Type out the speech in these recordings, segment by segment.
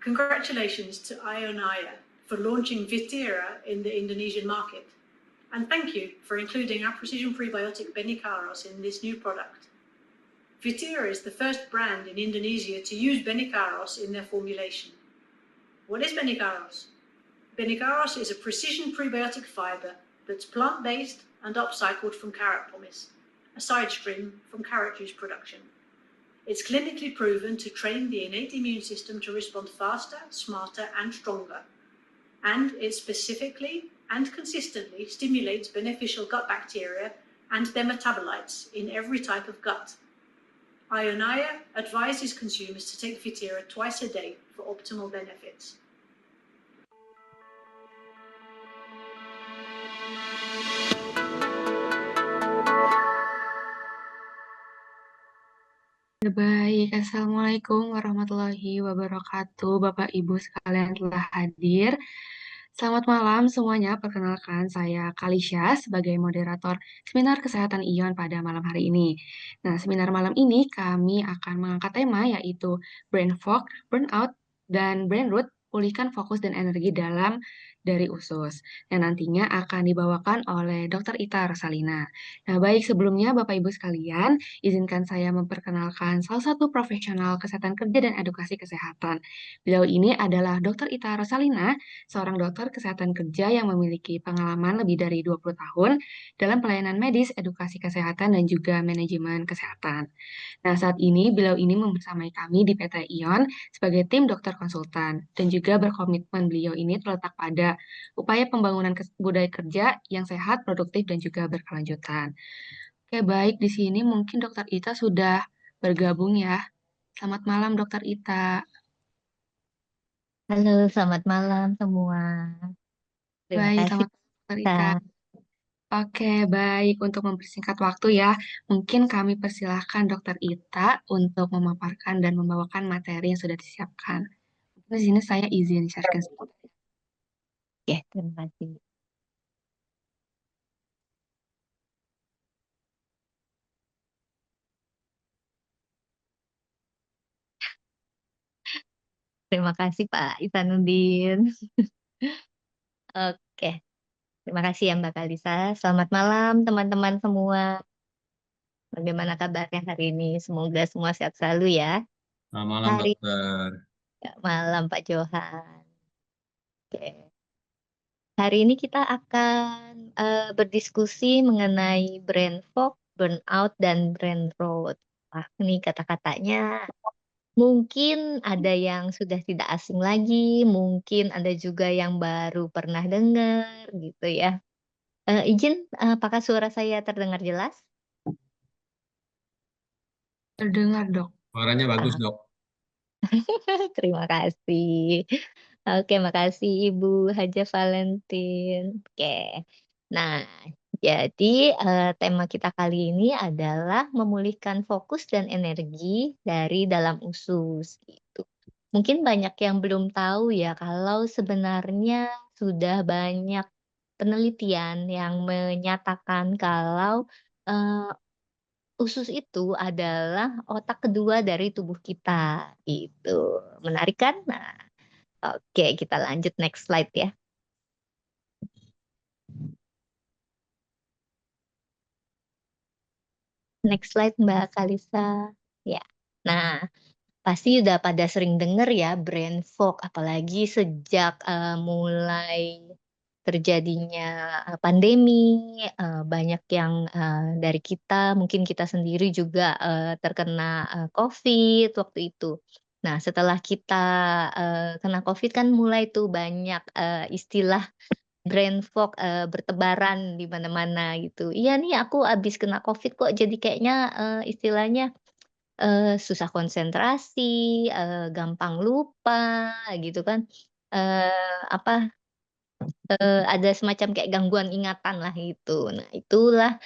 Congratulations to Ionaya for launching Vitira in the Indonesian market. And thank you for including our precision prebiotic Benicaros in this new product. Vitira is the first brand in Indonesia to use Benicaros in their formulation. What is Benicaros? Benicaros is a precision prebiotic fiber that's plant-based and upcycled from carrot pomace, a side stream from carrot juice production. It's clinically proven to train the innate immune system to respond faster, smarter, and stronger. And it specifically and consistently stimulates beneficial gut bacteria and their metabolites in every type of gut. Ionaya advises consumers to take Vitira twice a day for optimal benefits. Baik, Assalamualaikum warahmatullahi wabarakatuh. Bapak Ibu sekalian telah hadir. Selamat malam semuanya. Perkenalkan, saya Kalisha sebagai moderator seminar kesehatan ion pada malam hari ini. Nah, seminar malam ini kami akan mengangkat tema yaitu brain fog, burnout, dan brain root, pulihkan fokus dan energi dalam dari usus. Dan nantinya akan dibawakan oleh Dr. Ita Rosalina. Nah, baik sebelumnya Bapak Ibu sekalian, izinkan saya memperkenalkan salah satu profesional kesehatan kerja dan edukasi kesehatan. Beliau ini adalah Dr. Ita Rosalina, seorang dokter kesehatan kerja yang memiliki pengalaman lebih dari 20 tahun dalam pelayanan medis, edukasi kesehatan, dan juga manajemen kesehatan. Nah, saat ini beliau ini membersamai kami di PT Ion sebagai tim dokter konsultan, dan juga berkomitmen beliau ini terletak pada upaya pembangunan budaya kerja yang sehat, produktif, dan juga berkelanjutan. Oke, baik. Di sini mungkin Dokter Ita sudah bergabung ya. Selamat malam, Dokter Ita. Halo, selamat malam semua. Terima Baik, kasih, selamat malam, Dokter Ita. Kak. Oke, baik. Untuk mempersingkat waktu ya, mungkin kami persilahkan Dokter Ita untuk memaparkan dan membawakan materi yang sudah disiapkan. Di sini saya izin sharekan. Oke, terima kasih. Terima kasih Pak Isanuddin. Oke, terima kasih ya Mbak Kalisa. Selamat malam teman-teman semua. Bagaimana kabarnya hari ini? Semoga semua sehat selalu ya. Selamat malam, Hari dokter. malam Pak Johan. Oke. Hari ini kita akan berdiskusi mengenai brain fog, burnout, dan brain rot. Wah, ini kata-katanya mungkin ada yang sudah tidak asing lagi, mungkin ada juga yang baru pernah dengar gitu ya. Izin, apakah suara saya terdengar jelas? Terdengar, Dok. Suaranya bagus, dok. Terima kasih. Oke, makasih Ibu Haja Valentin. Oke. Nah, jadi tema kita kali ini adalah memulihkan fokus dan energi dari dalam usus gitu. Mungkin banyak yang belum tahu ya kalau sebenarnya sudah banyak penelitian yang menyatakan kalau eh, usus itu adalah otak kedua dari tubuh kita, gitu. Menarik kan? Nah, oke, kita lanjut next slide ya. Next slide Mbak Kalisa. Ya. Nah, pasti udah pada sering dengar ya brain fog, apalagi sejak mulai terjadinya pandemi, banyak yang dari kita, mungkin kita sendiri juga terkena COVID waktu itu. Nah, setelah kita kena COVID kan mulai tuh banyak istilah brain fog bertebaran di mana-mana gitu. Iya nih aku abis kena COVID kok jadi kayaknya istilahnya susah konsentrasi, gampang lupa gitu kan. Apa, ada semacam kayak gangguan ingatan lah gitu. Nah itulah,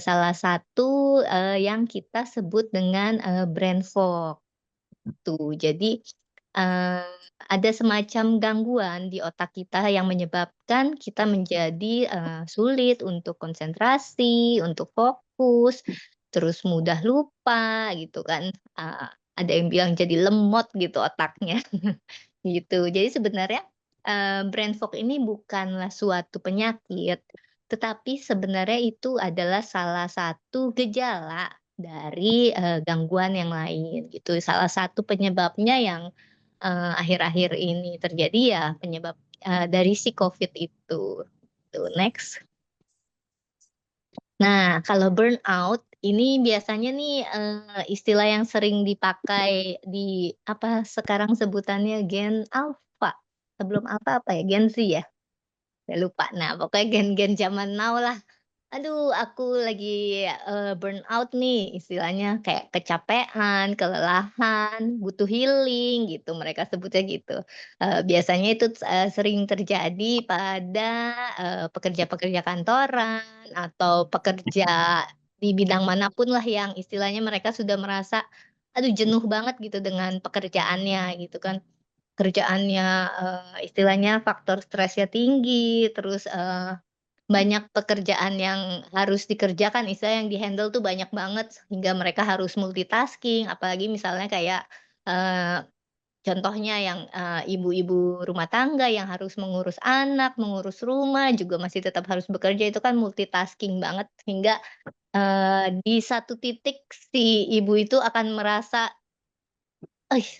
salah satu, yang kita sebut dengan, brain fog, gitu. Jadi, eee, ada semacam gangguan di otak kita yang menyebabkan kita menjadi, sulit untuk konsentrasi, untuk fokus, terus mudah lupa gitu kan, ada yang bilang jadi lemot gitu otaknya. gitu. Jadi sebenarnya brain fog ini bukanlah suatu penyakit, tetapi sebenarnya itu adalah salah satu gejala dari gangguan yang lain gitu. Salah satu penyebabnya yang akhir-akhir ini terjadi ya penyebab dari si COVID itu. Tuh, next. Nah, kalau burnout ini biasanya nih istilah yang sering dipakai di apa sekarang sebutannya Gen Alpha. Sebelum Alpha apa ya? Gen Z ya? Saya lupa. Nah, pokoknya gen-gen zaman now lah. Aduh, aku lagi burnout nih, istilahnya kayak kecapean, kelelahan, butuh healing gitu, mereka sebutnya gitu. Biasanya itu sering terjadi pada pekerja-pekerja kantoran atau pekerja di bidang manapun lah yang istilahnya mereka sudah merasa, aduh jenuh banget gitu dengan pekerjaannya gitu kan. Kerjaannya istilahnya faktor stresnya tinggi, terus banyak pekerjaan yang harus dikerjakan, istilah yang di-handle tuh banyak banget sehingga mereka harus multitasking, apalagi misalnya kayak, eee, contohnya yang, ibu-ibu rumah tangga yang harus mengurus anak, mengurus rumah, juga masih tetap harus bekerja, itu kan multitasking banget sehingga, di satu titik si ibu itu akan merasa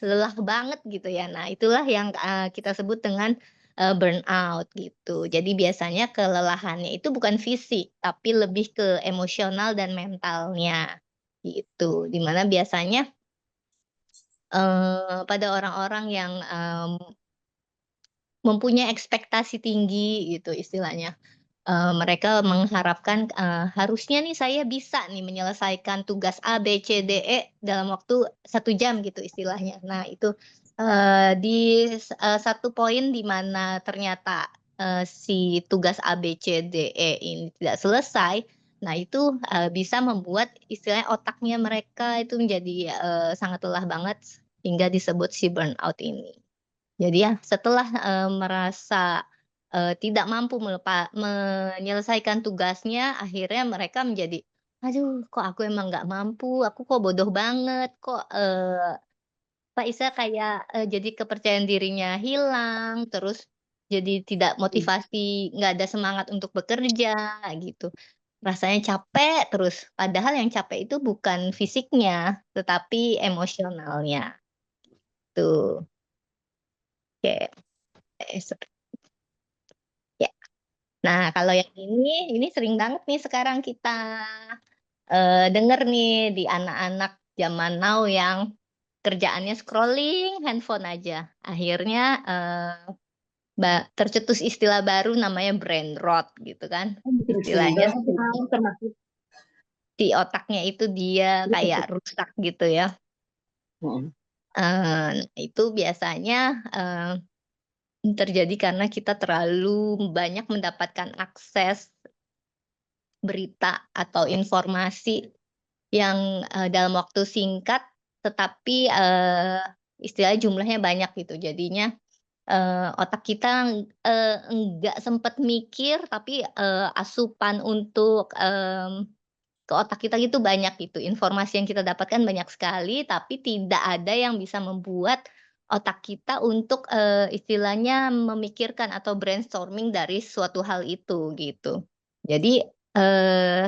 lelah banget gitu ya. Nah, itulah yang, kita sebut dengan, burnout gitu. Jadi biasanya kelelahannya itu bukan fisik, tapi lebih ke emosional dan mentalnya, gitu. Di mana biasanya, pada orang-orang yang, mempunyai ekspektasi tinggi gitu istilahnya. Mereka mengharapkan, harusnya nih saya bisa nih menyelesaikan tugas A, B, C, D, E dalam waktu 1 jam gitu istilahnya. Nah itu, di satu poin di mana ternyata, si tugas A, B, C, D, E ini tidak selesai, nah itu, bisa membuat istilahnya otaknya mereka itu menjadi, sangat lelah banget hingga disebut si burnout ini. Jadi ya setelah, merasa, tidak mampu menyelesaikan tugasnya, akhirnya mereka menjadi, "Aduh kok aku emang nggak mampu, aku kok bodoh banget, kok," apa istilah kayak, jadi kepercayaan dirinya hilang, terus jadi tidak motivasi, nggak ada semangat untuk bekerja, gitu. Rasanya capek terus, padahal yang capek itu bukan fisiknya, tetapi emosionalnya, tuh. Oke, ya. Nah, kalau yang ini sering banget nih sekarang kita, denger nih di anak-anak zaman now yang kerjaannya scrolling handphone aja. Akhirnya, tercetus istilah baru namanya brain rot gitu kan. Istilahnya si otaknya itu dia kayak rusak gitu ya. Itu biasanya, terjadi karena kita terlalu banyak mendapatkan akses berita atau informasi yang, dalam waktu singkat, tetapi, istilahnya jumlahnya banyak gitu. Jadinya, otak kita, enggak sempet mikir, tapi, asupan untuk, ke otak kita itu banyak gitu. Informasi yang kita dapatkan banyak sekali, tapi tidak ada yang bisa membuat otak kita untuk, istilahnya memikirkan atau brainstorming dari suatu hal itu, gitu. Jadi,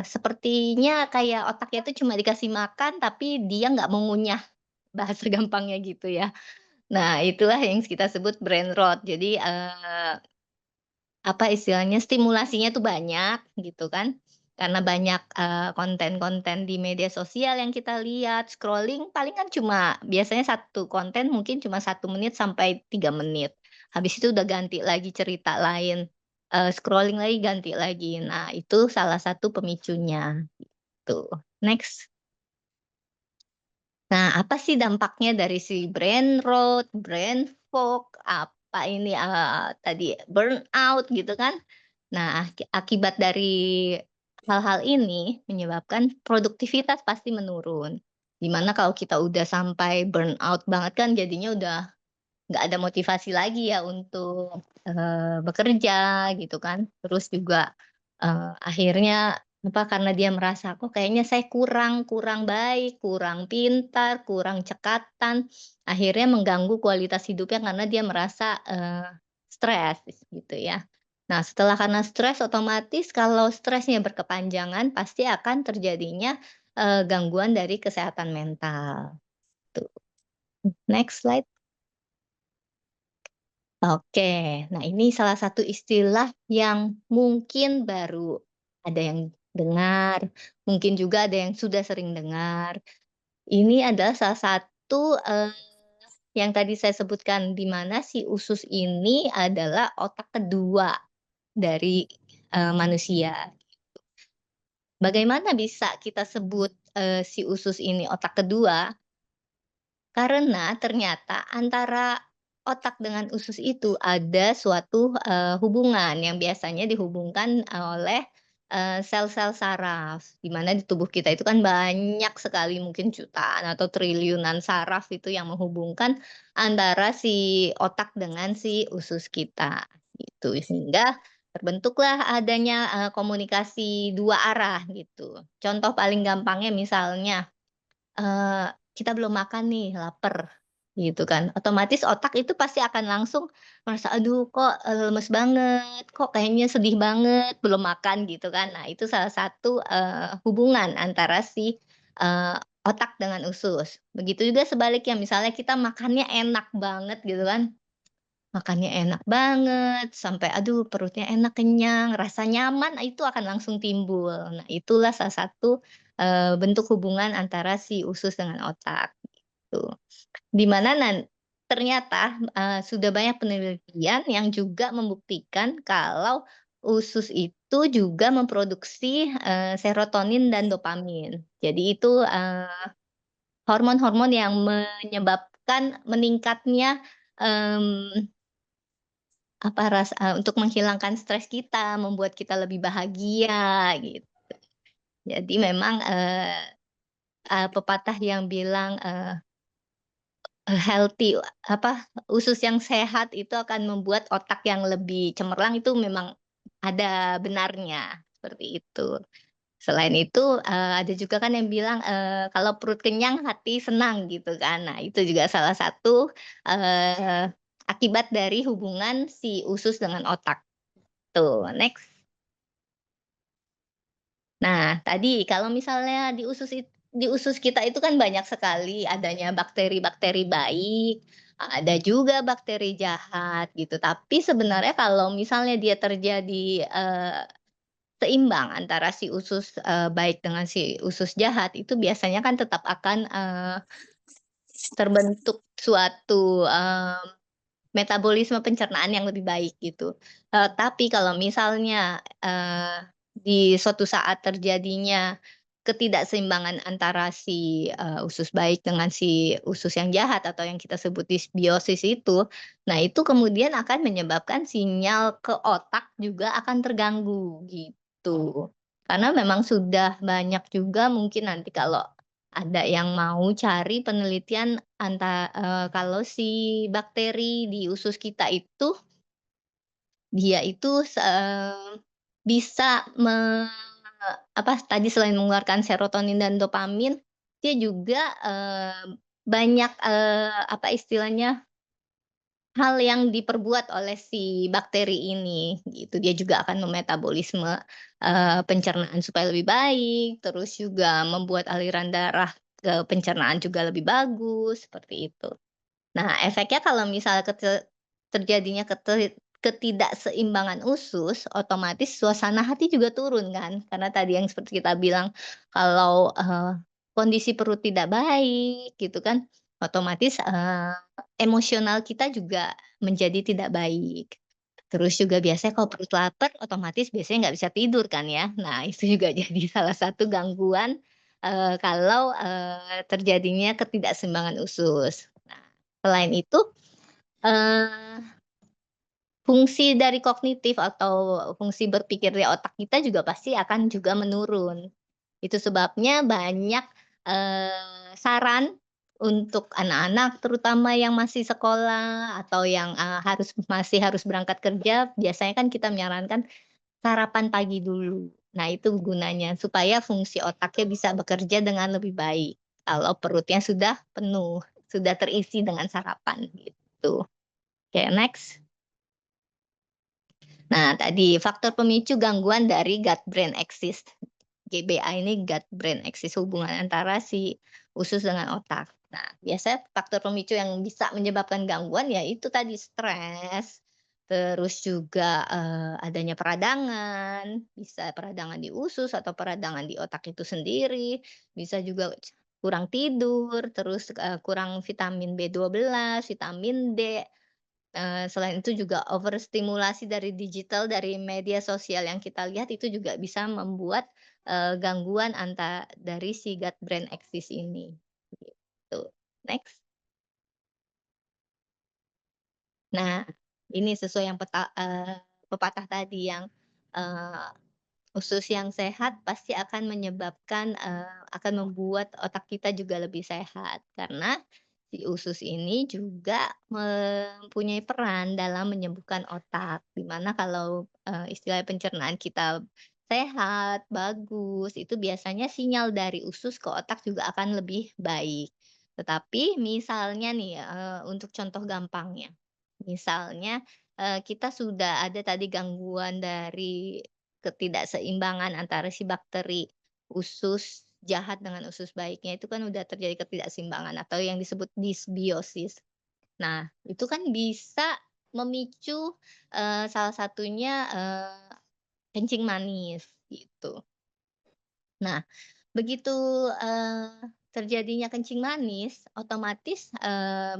sepertinya kayak otaknya itu cuma dikasih makan, tapi dia nggak mau ngunyah, bahasa gampangnya gitu ya. Nah, itulah yang kita sebut brain rot. Jadi, apa istilahnya, stimulasinya tuh banyak gitu kan, karena banyak, konten-konten di media sosial yang kita lihat, scrolling paling kan cuma biasanya satu konten mungkin cuma 1 menit sampai 3 menit. Habis itu udah ganti lagi cerita lain, scrolling lagi, ganti lagi. Nah, itu salah satu pemicunya, tuh. Next. Nah, apa sih dampaknya dari si brain rot, brain fog, apa ini, tadi burnout gitu kan. Nah, akibat dari hal-hal ini menyebabkan produktivitas pasti menurun. Di mana kalau kita udah sampai burnout banget kan jadinya udah nggak ada motivasi lagi ya untuk, bekerja gitu kan. Terus juga, akhirnya karena dia merasa, "Kok kayaknya saya kurang baik, kurang pintar, kurang cekatan." Akhirnya mengganggu kualitas hidupnya karena dia merasa, stres gitu ya. Nah, setelah karena stres, otomatis kalau stresnya berkepanjangan pasti akan terjadinya, gangguan dari kesehatan mental, tuh. Next slide. Oke, nah ini salah satu istilah yang mungkin baru ada yang dengar, mungkin juga ada yang sudah sering dengar. Ini adalah salah satu, yang tadi saya sebutkan, di mana si usus ini adalah otak kedua dari, manusia. Bagaimana bisa kita sebut, si usus ini otak kedua? Karena ternyata antara otak dengan usus itu ada suatu, hubungan yang biasanya dihubungkan oleh, sel-sel saraf, di mana di tubuh kita itu kan banyak sekali, mungkin jutaan atau triliunan saraf itu yang menghubungkan antara si otak dengan si usus kita, gitu. Sehingga terbentuklah adanya, komunikasi dua arah gitu. Contoh paling gampangnya misalnya, kita belum makan nih, lapar, gitu kan. Otomatis otak itu pasti akan langsung merasa, "Aduh kok, lemes banget, kok kayaknya sedih banget, belum makan," gitu kan. Nah, itu salah satu, hubungan antara si, otak dengan usus. Begitu juga sebaliknya, misalnya kita makannya enak banget gitu kan, makannya enak banget, sampai aduh perutnya enak, kenyang, rasa nyaman, itu akan langsung timbul. Nah, itulah salah satu, bentuk hubungan antara si usus dengan otak, gitu. Di mana ternyata, sudah banyak penelitian yang juga membuktikan kalau usus itu juga memproduksi, serotonin dan dopamin. Jadi itu, hormon-hormon yang menyebabkan meningkatnya, mmm untuk menghilangkan stres kita, membuat kita lebih bahagia, gitu. Jadi memang, pepatah yang bilang, healthy, usus yang sehat itu akan membuat otak yang lebih cemerlang, itu memang ada benarnya, seperti itu. Selain itu, ada juga kan yang bilang, kalau perut kenyang hati senang, gitu kan. Nah, itu juga salah satu, eee, akibat dari hubungan si usus dengan otak. Tuh, next. Nah, tadi kalau misalnya di usus kita itu kan banyak sekali adanya bakteri-bakteri baik, ada juga bakteri jahat gitu. Tapi sebenarnya kalau misalnya dia terjadi, seimbang antara si usus, baik dengan si usus jahat, itu biasanya kan tetap akan, terbentuk suatu, metabolisme pencernaan yang lebih baik gitu. Tapi kalau misalnya, di suatu saat terjadinya ketidakseimbangan antara si, usus baik dengan si usus yang jahat atau yang kita sebut disbiosis itu, nah itu kemudian akan menyebabkan sinyal ke otak juga akan terganggu gitu. Karena memang sudah banyak juga mungkin nanti kalau ada yang mau cari penelitian kalau si bakteri di usus kita itu, dia itu bisa tadi selain mengeluarkan serotonin dan dopamin, dia juga, banyak, istilahnya, hal yang diperbuat oleh si bakteri ini, gitu. Dia juga akan memetabolisme, pencernaan supaya lebih baik, terus juga membuat aliran darah ke pencernaan juga lebih bagus, seperti itu. Nah, efeknya kalau misalnya terjadinya ketidakseimbangan usus, otomatis suasana hati juga turun kan, karena tadi yang seperti kita bilang, kalau, kondisi perut tidak baik gitu kan, otomatis, emosional kita juga menjadi tidak baik. Terus juga biasanya kalau perut lapar, otomatis biasanya nggak bisa tidur kan ya. Nah, itu juga jadi salah satu gangguan, kalau, terjadinya ketidakseimbangan usus. Nah, selain itu, eee, fungsi dari kognitif atau fungsi berpikir di otak kita juga pasti akan juga menurun. Itu sebabnya banyak, saran untuk anak-anak terutama yang masih sekolah atau yang, masih harus berangkat kerja, biasanya kan kita menyarankan sarapan pagi dulu. Nah, itu gunanya supaya fungsi otaknya bisa bekerja dengan lebih baik. Kalau perutnya sudah penuh, sudah terisi dengan sarapan gitu. Oke, next. Nah, tadi faktor pemicu gangguan dari gut brain axis. GBA ini gut brain axis, hubungan antara si usus dengan otak. Nah, biasanya faktor pemicu yang bisa menyebabkan gangguan ya itu tadi stres, terus juga adanya peradangan, bisa peradangan di usus atau peradangan di otak itu sendiri, bisa juga kurang tidur, terus kurang vitamin B12, vitamin D. Selain itu juga overstimulasi dari digital, dari media sosial yang kita lihat itu juga bisa membuat, gangguan dari si gut brain axis ini, gitu. Next. Nah, ini sesuai yang pepatah tadi yang, eee, usus yang sehat pasti akan menyebabkan, akan membuat otak kita juga lebih sehat. Karena si usus ini juga mempunyai peran dalam menyembuhkan otak. Di mana kalau, istilah pencernaan kita sehat, bagus, itu biasanya sinyal dari usus ke otak juga akan lebih baik. Tetapi misalnya nih, untuk contoh gampangnya, misalnya, kita sudah ada tadi gangguan dari ketidakseimbangan antara si bakteri usus jahat dengan usus baiknya itu kan udah terjadi ketidakseimbangan atau yang disebut disbiosis. Nah, itu kan bisa memicu, salah satunya, kencing manis gitu. Nah, begitu, terjadinya kencing manis, otomatis,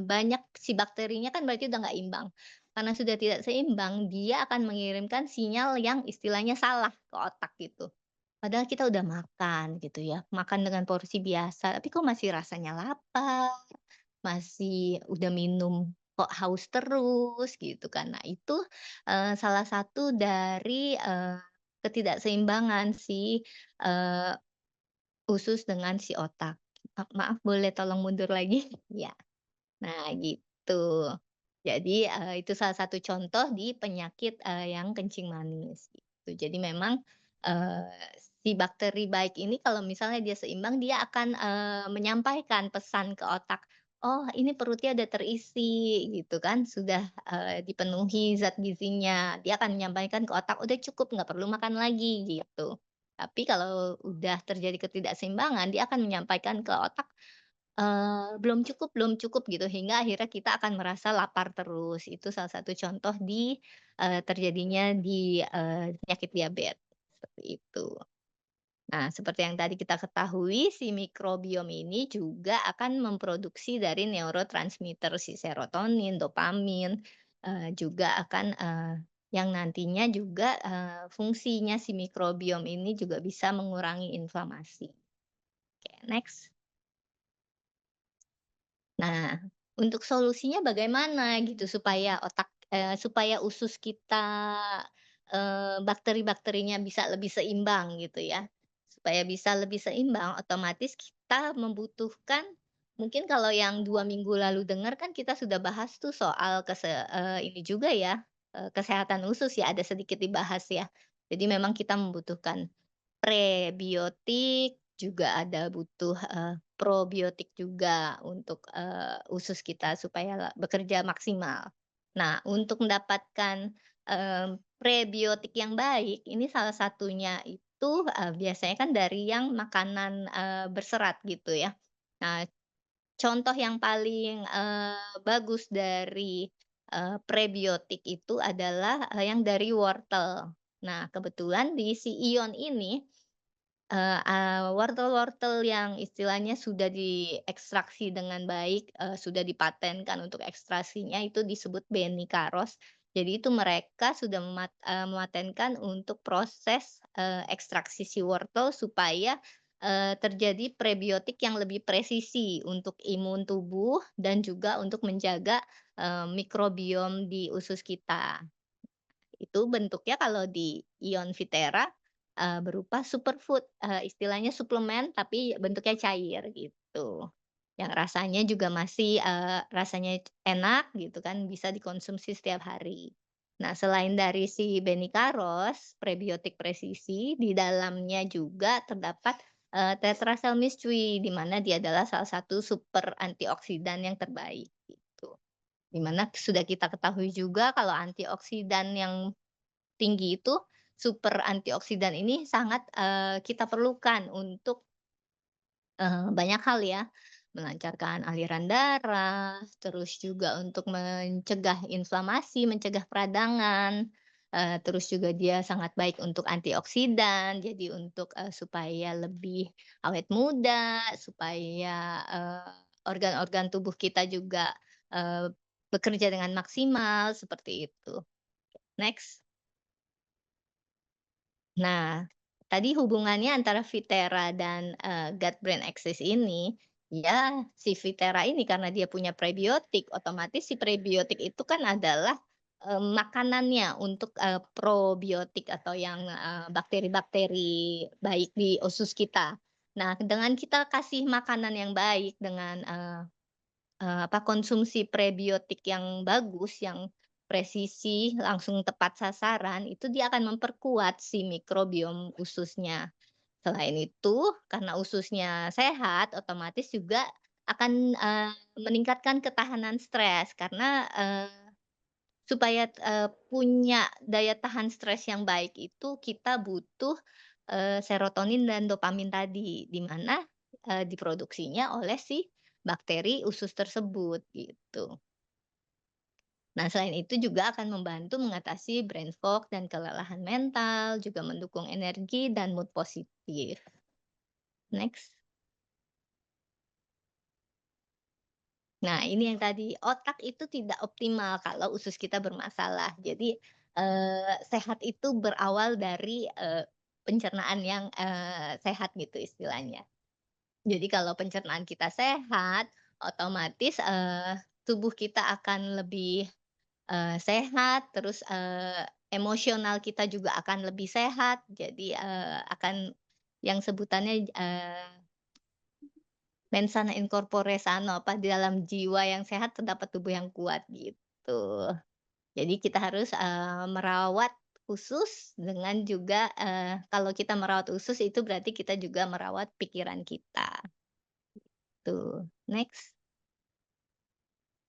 banyak si bakterinya kan berarti udah nggak imbang. Karena sudah tidak seimbang, dia akan mengirimkan sinyal yang istilahnya salah ke otak gitu. Padahal kita udah makan gitu ya, makan dengan porsi biasa, tapi kok masih rasanya lapar, masih udah minum kok haus terus gitu kan. Nah itu, salah satu dari, ketidakseimbangan si, eee usus dengan si otak. Maaf boleh tolong mundur lagi? Ya. Nah gitu. Jadi, itu salah satu contoh di penyakit, yang kencing manis gitu. Jadi memang, eee, si bakteri baik ini kalau misalnya dia seimbang dia akan, menyampaikan pesan ke otak, "Oh ini perutnya udah terisi," gitu kan, sudah, dipenuhi zat gizinya. Dia akan menyampaikan ke otak, "Udah cukup nggak perlu makan lagi," gitu. Tapi kalau udah terjadi ketidakseimbangan dia akan menyampaikan ke otak, belum cukup gitu, hingga akhirnya kita akan merasa lapar terus. Itu salah satu contoh terjadinya di, penyakit diabetes, seperti itu. Nah, seperti yang tadi kita ketahui, si mikrobiom ini juga akan memproduksi dari neurotransmitter si serotonin, dopamin, juga akan, yang nantinya juga, fungsinya si mikrobiom ini juga bisa mengurangi inflamasi. Oke, next. Nah, untuk solusinya bagaimana gitu supaya usus kita, bakteri-bakterinya bisa lebih seimbang gitu ya. Supaya bisa lebih seimbang otomatis kita membutuhkan mungkin kalau yang 2 minggu lalu dengar kan kita sudah bahas tuh soal ini juga ya, kesehatan usus ya, ada sedikit dibahas ya. Jadi memang kita membutuhkan prebiotik, juga ada butuh, probiotik juga untuk, usus kita supaya bekerja maksimal. Nah, untuk mendapatkan, prebiotik yang baik, ini salah satunya itu, biasanya kan dari yang makanan, berserat gitu ya. Nah, contoh yang paling, bagus dari, prebiotik itu adalah, yang dari wortel. Nah, kebetulan di si ion ini wortel-wortel yang istilahnya sudah diekstraksi dengan baik, sudah dipatenkan untuk ekstraksinya itu disebut benicaros. Jadi itu mereka sudah mematenkan untuk proses, ekstraksi si wortel supaya, terjadi prebiotik yang lebih presisi untuk imun tubuh dan juga untuk menjaga, mikrobiom di usus kita. Itu bentuknya kalau di Ion Vitera, berupa superfood, istilahnya suplemen tapi bentuknya cair gitu. Yang rasanya juga masih, rasanya enak gitu kan, bisa dikonsumsi setiap hari. Nah, selain dari si Benicaros, prebiotik presisi, di dalamnya juga terdapat, Tetracell miscui, di mana dia adalah salah satu super antioksidan yang terbaik, gitu. Di mana sudah kita ketahui juga kalau antioksidan yang tinggi itu, super antioksidan ini sangat, kita perlukan untuk banyak hal ya, melancarkan aliran darah, terus juga untuk mencegah inflamasi, mencegah peradangan, terus juga dia sangat baik untuk antioksidan, jadi untuk, supaya lebih awet muda, supaya, organ-organ tubuh kita juga, eee, bekerja dengan maksimal, seperti itu. Next. Nah, tadi hubungannya antara Viterra dan, gut brain axis ini, ya si Viterra ini karena dia punya prebiotik, otomatis si prebiotik itu kan adalah, makanannya untuk, probiotik atau yang, bakteri-bakteri baik di usus kita. Nah, dengan kita kasih makanan yang baik dengan, konsumsi prebiotik yang bagus, yang presisi, langsung tepat sasaran, itu dia akan memperkuat si mikrobiom ususnya. Selain itu, karena ususnya sehat, otomatis juga akan, meningkatkan ketahanan stres karena, supaya, punya daya tahan stres yang baik itu kita butuh, serotonin dan dopamin tadi, di mana, diproduksinya oleh si bakteri usus tersebut, gitu. Nah, selain itu juga akan membantu mengatasi brain fog dan kelelahan mental, juga mendukung energi dan mood positif. Next. Nah, ini yang tadi, otak itu tidak optimal kalau usus kita bermasalah. Jadi, sehat itu berawal dari, pencernaan yang, sehat gitu istilahnya. Jadi kalau pencernaan kita sehat, otomatis, tubuh kita akan lebih, sehat, terus, emosional kita juga akan lebih sehat. Jadi, akan yang sebutannya, mens sana in corpore sano, di dalam jiwa yang sehat terdapat tubuh yang kuat, gitu. Jadi kita harus, merawat usus dengan juga, kalau kita merawat usus itu berarti kita juga merawat pikiran kita, tuh. Next.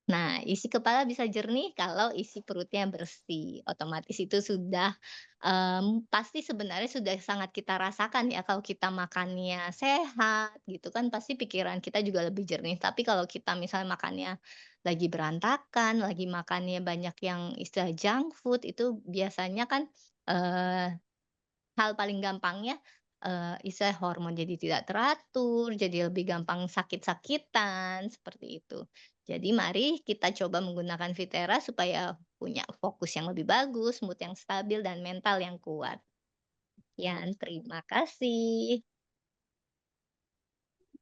Nah, isi kepala bisa jernih kalau isi perutnya bersih. Otomatis itu sudah, pasti sebenarnya sudah sangat kita rasakan ya kalau kita makannya sehat gitu kan pasti pikiran kita juga lebih jernih. Tapi kalau kita misalnya makannya lagi berantakan, lagi makannya banyak yang istilah junk food itu biasanya kan, eee hal paling gampangnya, istilah hormon jadi tidak teratur, jadi lebih gampang sakit-sakitan, seperti itu. Jadi mari kita coba menggunakan Viterra supaya punya fokus yang lebih bagus, mood yang stabil, dan mental yang kuat. Terima kasih.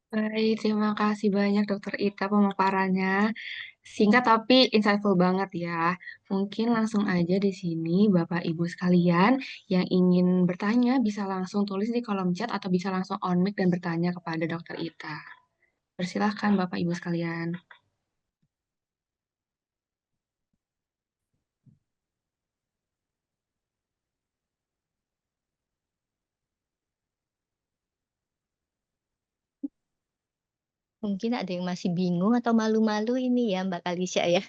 Baik, terima kasih banyak Dokter Ita pemaparannya. Singkat tapi insightful banget ya. Mungkin langsung aja di sini Bapak Ibu sekalian yang ingin bertanya bisa langsung tulis di kolom chat atau bisa langsung on mic dan bertanya kepada Dokter Ita. Persilahkan Bapak Ibu sekalian. Mungkin ada yang masih bingung atau malu-malu ini ya Mbak Kalisya ya?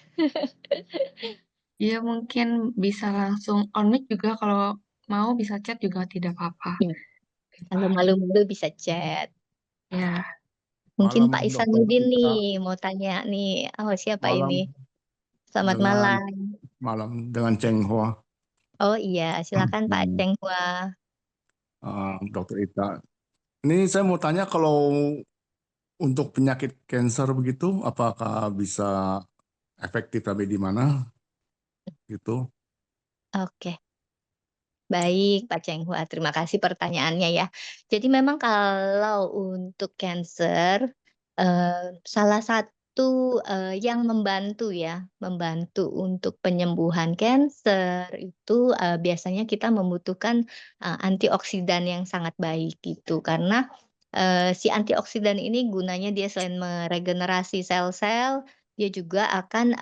Iya mungkin bisa langsung on mic juga kalau mau bisa chat juga tidak apa-apa. Kalau malu-malu bisa chat. Ya, Mungkin Malam Pak Dokter Ihsanuddin Ita, nih mau tanya nih. Oh, siapa malam ini? Selamat dengan malam. Cheng Hoa, Oh iya, silakan Pak Hmm, Cenghua. Dokter Ita. Ini saya mau tanya kalau untuk penyakit cancer begitu, apakah bisa efektif sampai di mana gitu? Oke, baik Pak Cenghua, terima kasih pertanyaannya ya. Jadi memang kalau untuk cancer, salah satu, yang membantu ya, membantu untuk penyembuhan cancer itu, biasanya kita membutuhkan, antioksidan yang sangat baik gitu. Karena, si antioksidan ini gunanya dia selain meregenerasi sel-sel, dia juga akan,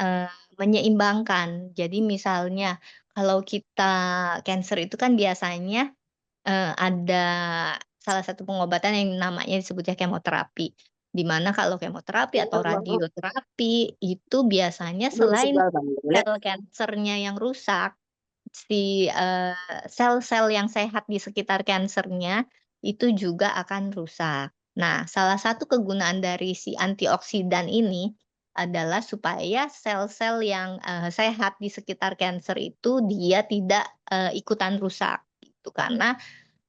menyeimbangkan. Jadi misalnya kalau kita cancer itu kan biasanya ada salah satu pengobatan yang namanya disebutnya kemoterapi. Di mana kalau kemoterapi atau radioterapi itu biasanya selain sel kansernya yang rusak, sel-sel yang sehat di sekitar kansernya itu juga akan rusak. Nah, salah satu kegunaan dari si antioksidan ini adalah supaya sel-sel yang sehat di sekitar kanser itu dia tidak ikutan rusak gitu. Karena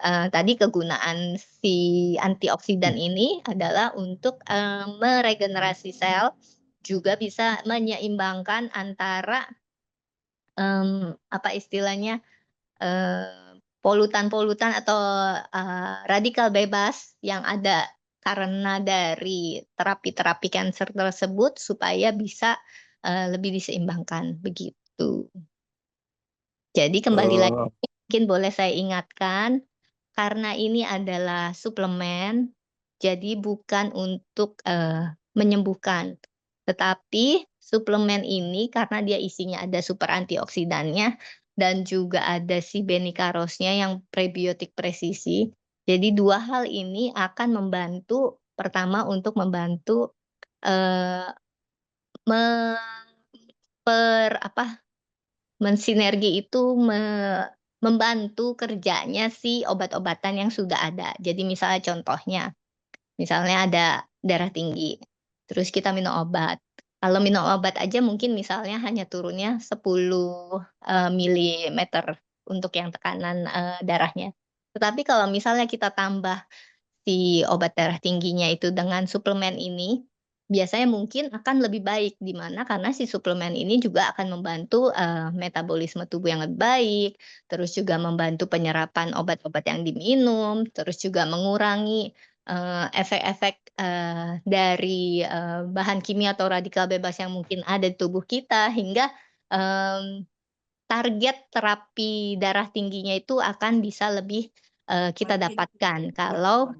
tadi kegunaan si antioksidan ini adalah untuk meregenerasi sel, juga bisa menyeimbangkan antara apa istilahnya, polutan-polutan atau radikal bebas yang ada karena dari terapi-terapi kanker tersebut supaya bisa lebih diseimbangkan, begitu. Jadi kembali lagi, Eh, mungkin boleh saya ingatkan, karena ini adalah suplemen, jadi bukan untuk menyembuhkan. Tetapi suplemen ini karena dia isinya ada super antioksidannya dan juga ada si benikarosnya yang prebiotik presisi. Jadi dua hal ini akan membantu, pertama untuk membantu eh, me- mensinergi itu membantu kerjanya si obat-obatan yang sudah ada. Jadi misalnya contohnya, misalnya ada darah tinggi, terus kita minum obat. Kalau minum obat aja mungkin misalnya hanya turunnya 10 milimeter untuk yang tekanan darahnya. Tetapi kalau misalnya kita tambah si obat darah tingginya itu dengan suplemen ini, biasanya mungkin akan lebih baik, di mana karena si suplemen ini juga akan membantu metabolisme tubuh yang lebih baik, terus juga membantu penyerapan obat-obat yang diminum, terus juga mengurangi efek-efek dari bahan kimia atau radikal bebas yang mungkin ada di tubuh kita, hingga target terapi darah tingginya itu akan bisa lebih kita dapatkan kalau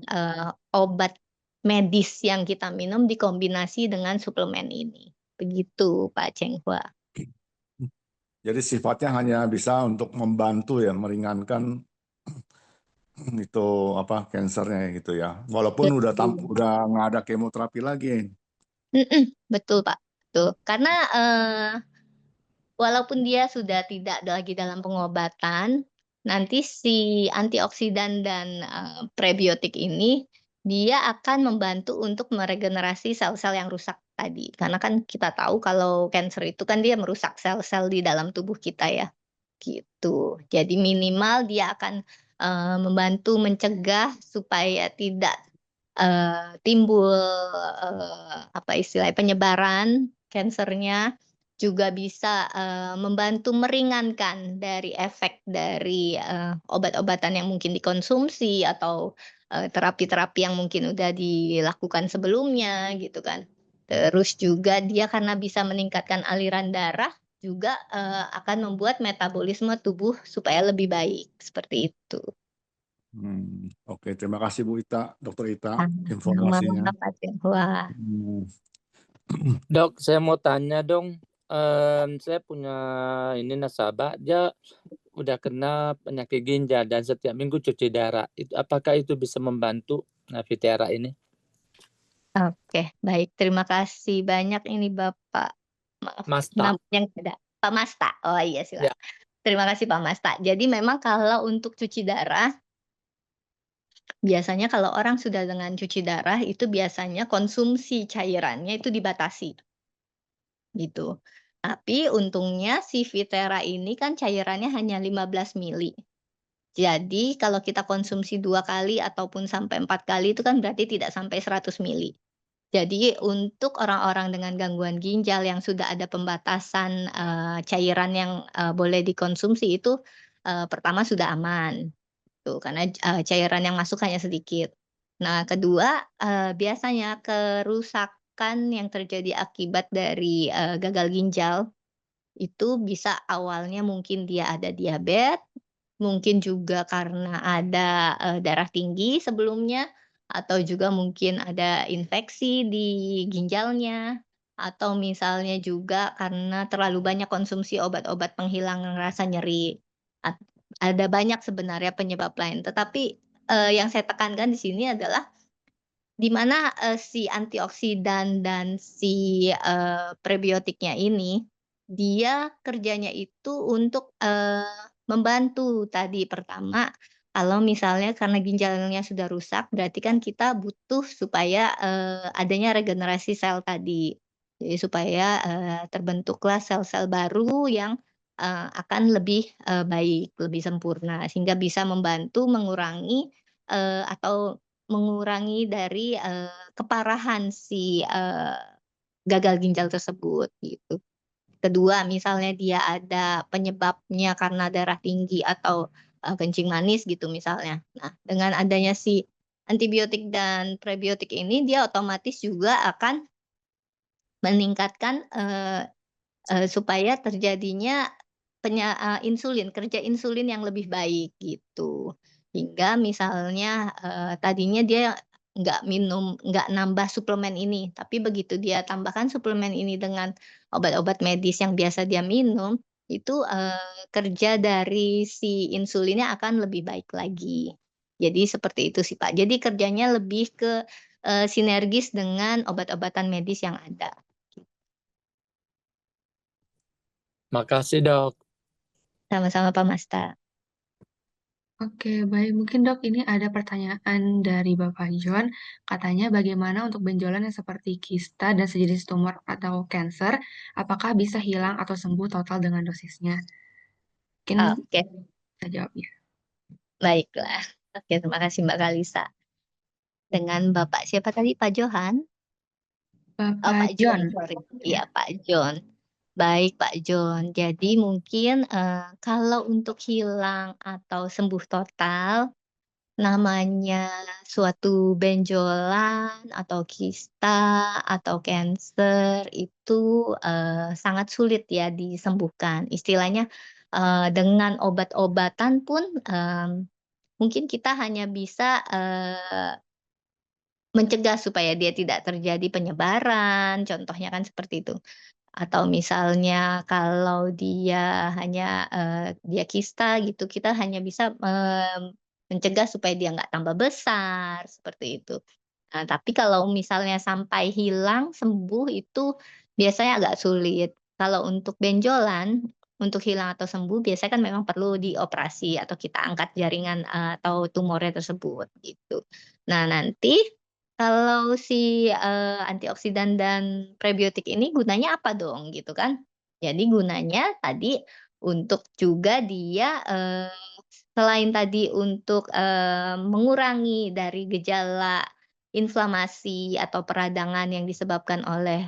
obat medis yang kita minum dikombinasi dengan suplemen ini. Begitu, Pak Chenghua. jadi sifatnya hanya bisa untuk membantu ya, meringankan itu apa kansernya gitu ya. Walaupun Betul. udah nggak ada kemoterapi lagi. Betul, Pak. Betul. Karena walaupun dia sudah tidak lagi dalam pengobatan, nanti si antioksidan dan prebiotik ini dia akan membantu untuk meregenerasi sel-sel yang rusak tadi. Karena kan kita tahu kalau kanker itu kan dia merusak sel-sel di dalam tubuh kita ya, gitu. Jadi minimal dia akan membantu mencegah supaya tidak timbul apa istilahnya penyebaran kansernya, juga bisa membantu meringankan dari efek dari obat-obatan yang mungkin dikonsumsi atau terapi-terapi yang mungkin udah dilakukan sebelumnya gitu kan. Terus juga dia karena bisa meningkatkan aliran darah, juga akan membuat metabolisme tubuh supaya lebih baik, seperti itu. Oke, terima kasih Bu Ita, Dokter Ita, informasinya. Sama-sama, Pak Tionghoa. Hmm, Dok, saya mau tanya dong. Saya punya ini nasabah, dia udah kena penyakit ginjal dan setiap minggu cuci darah. Apakah itu bisa membantu Vitera ini? Oke, baik. Terima kasih banyak ini Bapak. Maaf, Masta. namanya nggak ada. Pak Masta. Oh iya, Ya. silakan. Terima kasih Pak Masta. Jadi memang kalau untuk cuci darah, biasanya kalau orang sudah dengan cuci darah, itu biasanya konsumsi cairannya itu dibatasi. Gitu. Tapi untungnya si Vitera ini kan cairannya hanya 15 mili. Jadi kalau kita konsumsi 2 kali ataupun sampai 4 kali itu kan berarti tidak sampai 100 mili. Jadi untuk orang-orang dengan gangguan ginjal yang sudah ada pembatasan cairan yang boleh dikonsumsi itu pertama sudah aman tuh, karena cairan yang masuk hanya sedikit. Nah, kedua, biasanya kerusakan yang terjadi akibat dari gagal ginjal itu bisa awalnya mungkin dia ada diabetes, mungkin juga karena ada darah tinggi sebelumnya, atau juga mungkin ada infeksi di ginjalnya, atau misalnya juga karena terlalu banyak konsumsi obat-obat penghilang rasa nyeri. At ada banyak sebenarnya penyebab lain, tetapi, yang saya tekankan di sini adalah di mana, si antioksidan dan si, prebiotiknya ini, dia kerjanya itu untuk, membantu tadi. Pertama, kalau misalnya karena ginjalnya sudah rusak, berarti kan kita butuh supaya, adanya regenerasi sel tadi. Jadi supaya, terbentuklah sel-sel baru yang, akan lebih, baik, lebih sempurna, sehingga bisa membantu mengurangi, atau mengurangi dari, keparahan si, gagal ginjal tersebut, gitu. Kedua, misalnya dia ada penyebabnya karena darah tinggi atau, kencing manis gitu misalnya. Nah, dengan adanya si antibiotik dan prebiotik ini, dia otomatis juga akan meningkatkan, supaya terjadinya insulin, kerja insulin yang lebih baik gitu. Hingga misalnya, tadinya dia nggak nambah suplemen ini, tapi begitu dia tambahkan suplemen ini dengan obat-obat medis yang biasa dia minum, itu, kerja dari si insulinnya akan lebih baik lagi. Jadi seperti itu sih, Pak. Jadi kerjanya lebih ke, sinergis dengan obat-obatan medis yang ada. Makasih, Dok. Sama-sama, Pak Masta. Oke, baik. Mungkin Dok, ini ada pertanyaan dari Bapak John. Katanya bagaimana untuk benjolan yang seperti kista dan sejenis tumor atau kanker, apakah bisa hilang atau sembuh total dengan dosisnya? Mungkin Oke, bisa jawab ya. baiklah. Oke, terima kasih Mbak Kalisa. Dengan Bapak siapa tadi? Pak Johan? Oh, Bapak Pak John, John. sorry. Iya, Pak John. Baik, Pak John. Jadi mungkin, kalau untuk hilang atau sembuh total, namanya suatu benjolan atau kista atau kanker itu, sangat sulit ya disembuhkan. Istilahnya, dengan obat-obatan pun, mungkin kita hanya bisa, mencegah supaya dia tidak terjadi penyebaran, contohnya kan seperti itu. Atau misalnya kalau dia hanya, dia kista gitu, kita hanya bisa, mencegah supaya dia nggak tambah besar, seperti itu. Nah, tapi kalau misalnya sampai hilang, sembuh itu biasanya agak sulit. Kalau untuk benjolan, untuk hilang atau sembuh biasanya kan memang perlu dioperasi atau kita angkat jaringan, atau tumornya tersebut, gitu. Nah, nanti kalau si, antioksidan dan prebiotik ini gunanya apa dong, gitu kan. Jadi gunanya tadi untuk juga dia, selain tadi untuk, mengurangi dari gejala inflamasi atau peradangan yang disebabkan oleh,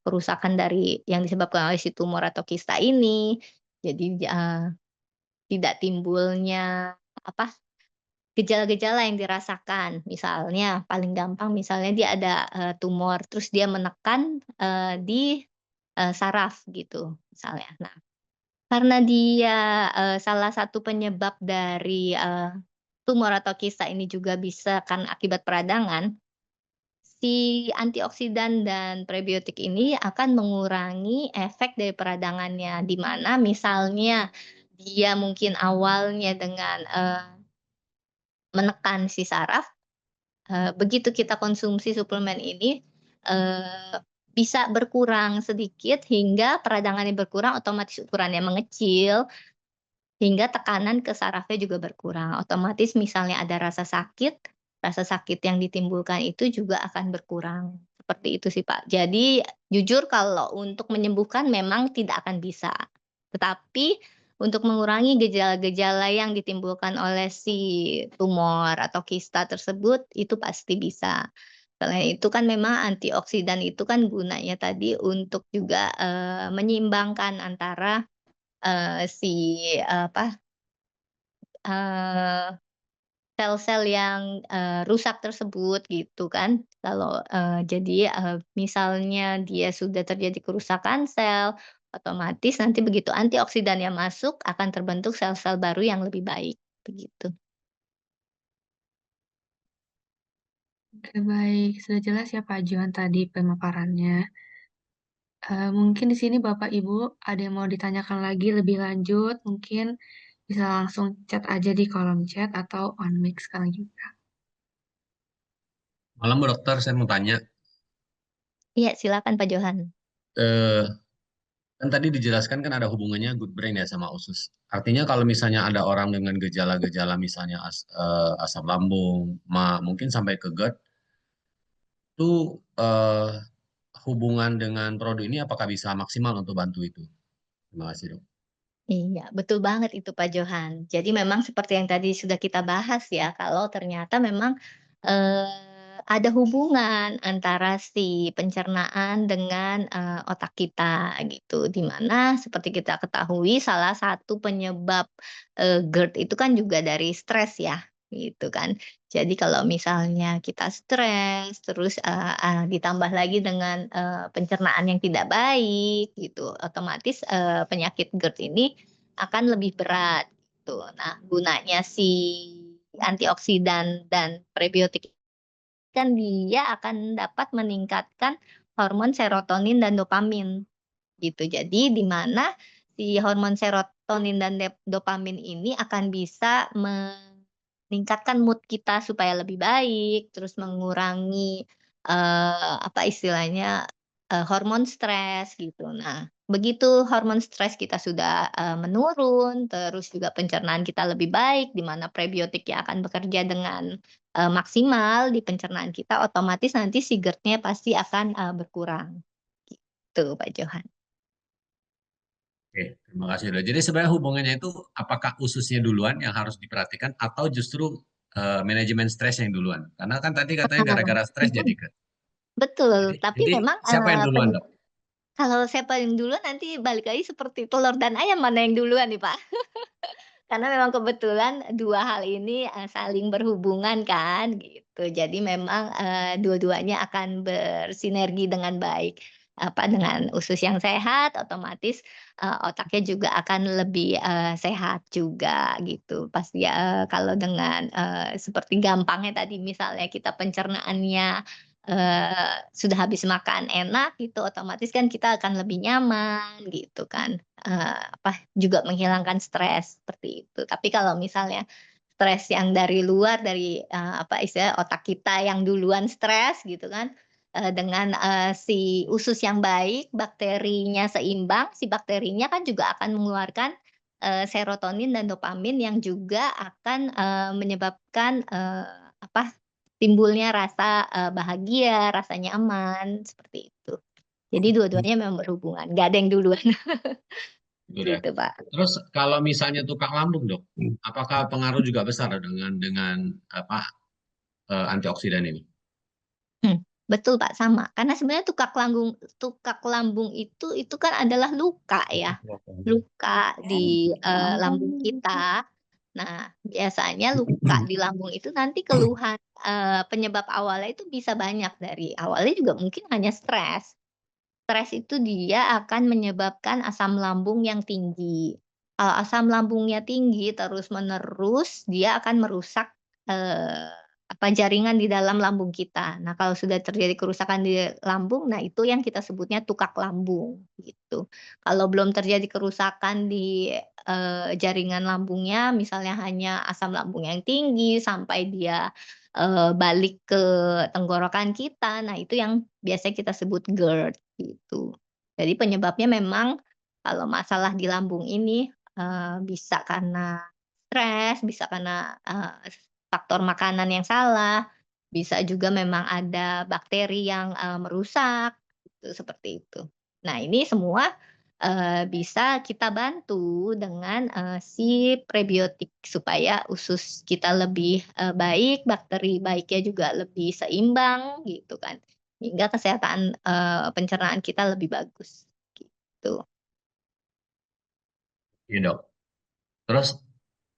kerusakan dari yang disebabkan oleh si tumor atau kista ini, jadi, tidak timbulnya apa, gejala-gejala yang dirasakan. Misalnya paling gampang misalnya dia ada, tumor terus dia menekan, di, saraf gitu misalnya. Nah, karena dia, salah satu penyebab dari, tumor atau kista ini juga bisa kan akibat peradangan, si antioksidan dan prebiotik ini akan mengurangi efek dari peradangannya. Di mana misalnya dia mungkin awalnya dengan, menekan si saraf, begitu kita konsumsi suplemen ini, eee, bisa berkurang sedikit hingga peradangannya berkurang, otomatis ukurannya mengecil, hingga tekanan ke sarafnya juga berkurang. Otomatis misalnya ada rasa sakit yang ditimbulkan itu juga akan berkurang. Seperti itu sih, Pak. Jadi jujur kalau untuk menyembuhkan memang tidak akan bisa. Tetapi untuk mengurangi gejala-gejala yang ditimbulkan oleh si tumor atau kista tersebut, itu pasti bisa. Selain itu kan memang antioksidan itu kan gunanya tadi untuk juga, menyeimbangkan antara, si, apa, eee, sel-sel yang, rusak tersebut gitu kan. Kalau, jadi, misalnya dia sudah terjadi kerusakan sel, otomatis nanti begitu antioksidannya masuk akan terbentuk sel-sel baru yang lebih baik, begitu. Oke, baik. Sudah jelas ya Pak John tadi pemaparannya. Mungkin di sini Bapak Ibu ada yang mau ditanyakan lagi lebih lanjut, mungkin bisa langsung chat aja di kolom chat atau on mic sekarang juga. Malam Bu Dokter, saya mau tanya. Iya, silakan Pak Johan. Eh, Kan tadi dijelaskan kan ada hubungannya good brain ya sama usus. Artinya kalau misalnya ada orang dengan gejala-gejala misalnya asam lambung, mungkin sampai ke GERD, itu hubungan dengan produk ini apakah bisa maksimal untuk bantu itu? Terima kasih dok. Iya, betul banget itu Pak Johan. Jadi memang seperti yang tadi sudah kita bahas ya, kalau ternyata memang ada hubungan antara si pencernaan dengan otak kita gitu. Di mana seperti kita ketahui salah satu penyebab GERD itu kan juga dari stres ya, gitu kan. Jadi kalau misalnya kita stres, terus ditambah lagi dengan pencernaan yang tidak baik gitu, otomatis penyakit GERD ini akan lebih berat gitu. Nah, gunanya si antioksidan dan prebiotik kan dia akan dapat meningkatkan hormon serotonin dan dopamin gitu. Jadi di mana si hormon serotonin dan dopamin ini akan bisa meningkatkan mood kita supaya lebih baik, terus mengurangi apa istilahnya hormon stres gitu. Nah, begitu hormon stres kita sudah menurun, terus juga pencernaan kita lebih baik, di mana prebiotik yang akan bekerja dengan maksimal di pencernaan kita, otomatis nanti si GERD-nya pasti akan berkurang. Gitu, Pak Johan. Oke, terima kasih dok. Jadi sebenarnya hubungannya itu apakah ususnya duluan yang harus diperhatikan atau justru manajemen stres yang duluan? Karena kan tadi katanya gara-gara stres jadi GERD. Betul, tapi Jadi memang siapa yang duluan dok? kalau siapa yang duluan nanti balik lagi seperti telur dan ayam mana yang duluan nih, Pak. Karena memang kebetulan 2 hal ini saling berhubungan kan gitu. Jadi memang dua-duanya akan bersinergi dengan baik. Apa, dengan usus yang sehat otomatis otaknya juga akan lebih sehat juga gitu. Pasti kalau dengan seperti gampangnya tadi misalnya kita pencernaannya sudah habis makan enak gitu, otomatis kan kita akan lebih nyaman gitu kan. Apa, juga menghilangkan stres, seperti itu. Tapi kalau misalnya stres yang dari luar, dari, apa istilahnya, otak kita yang duluan stres gitu kan, dengan si usus yang baik, bakterinya seimbang, si bakterinya kan juga akan mengeluarkan serotonin dan dopamin yang juga akan menyebabkan apa, timbulnya rasa bahagia, rasa nyaman, seperti itu. Jadi dua-duanya memang berhubungan, nggak ada yang duluan. Gitu ya. Gitu, Pak. Terus kalau misalnya tukang lambung dok, apakah pengaruh juga besar dengan apa antioksidan ini? Betul, Pak, sama. Karena sebenarnya tukak lambung itu kan adalah luka ya, luka di lambung kita. Nah, biasanya luka di lambung itu nanti keluhan penyebab awalnya itu bisa banyak, dari awalnya juga mungkin hanya stres. Stres itu dia akan menyebabkan asam lambung yang tinggi. Kalau asam lambungnya tinggi terus-menerus, dia akan merusak, eee, apa, jaringan di dalam lambung kita. Nah, kalau sudah terjadi kerusakan di lambung, nah itu yang kita sebutnya tukak lambung, gitu. Kalau belum terjadi kerusakan di jaringan lambungnya, misalnya hanya asam lambung yang tinggi sampai dia balik ke tenggorokan kita, nah itu yang biasanya kita sebut GERD. Gitu. Jadi penyebabnya memang kalau masalah di lambung ini, bisa karena stres, bisa karena faktor makanan yang salah, bisa juga memang ada bakteri yang merusak, gitu, seperti itu. Nah, ini semua bisa kita bantu dengan si prebiotik supaya usus kita lebih baik, bakteri baiknya juga lebih seimbang, gitu kan. Hingga kesehatan pencernaan kita lebih bagus, gitu. Iya dok. Terus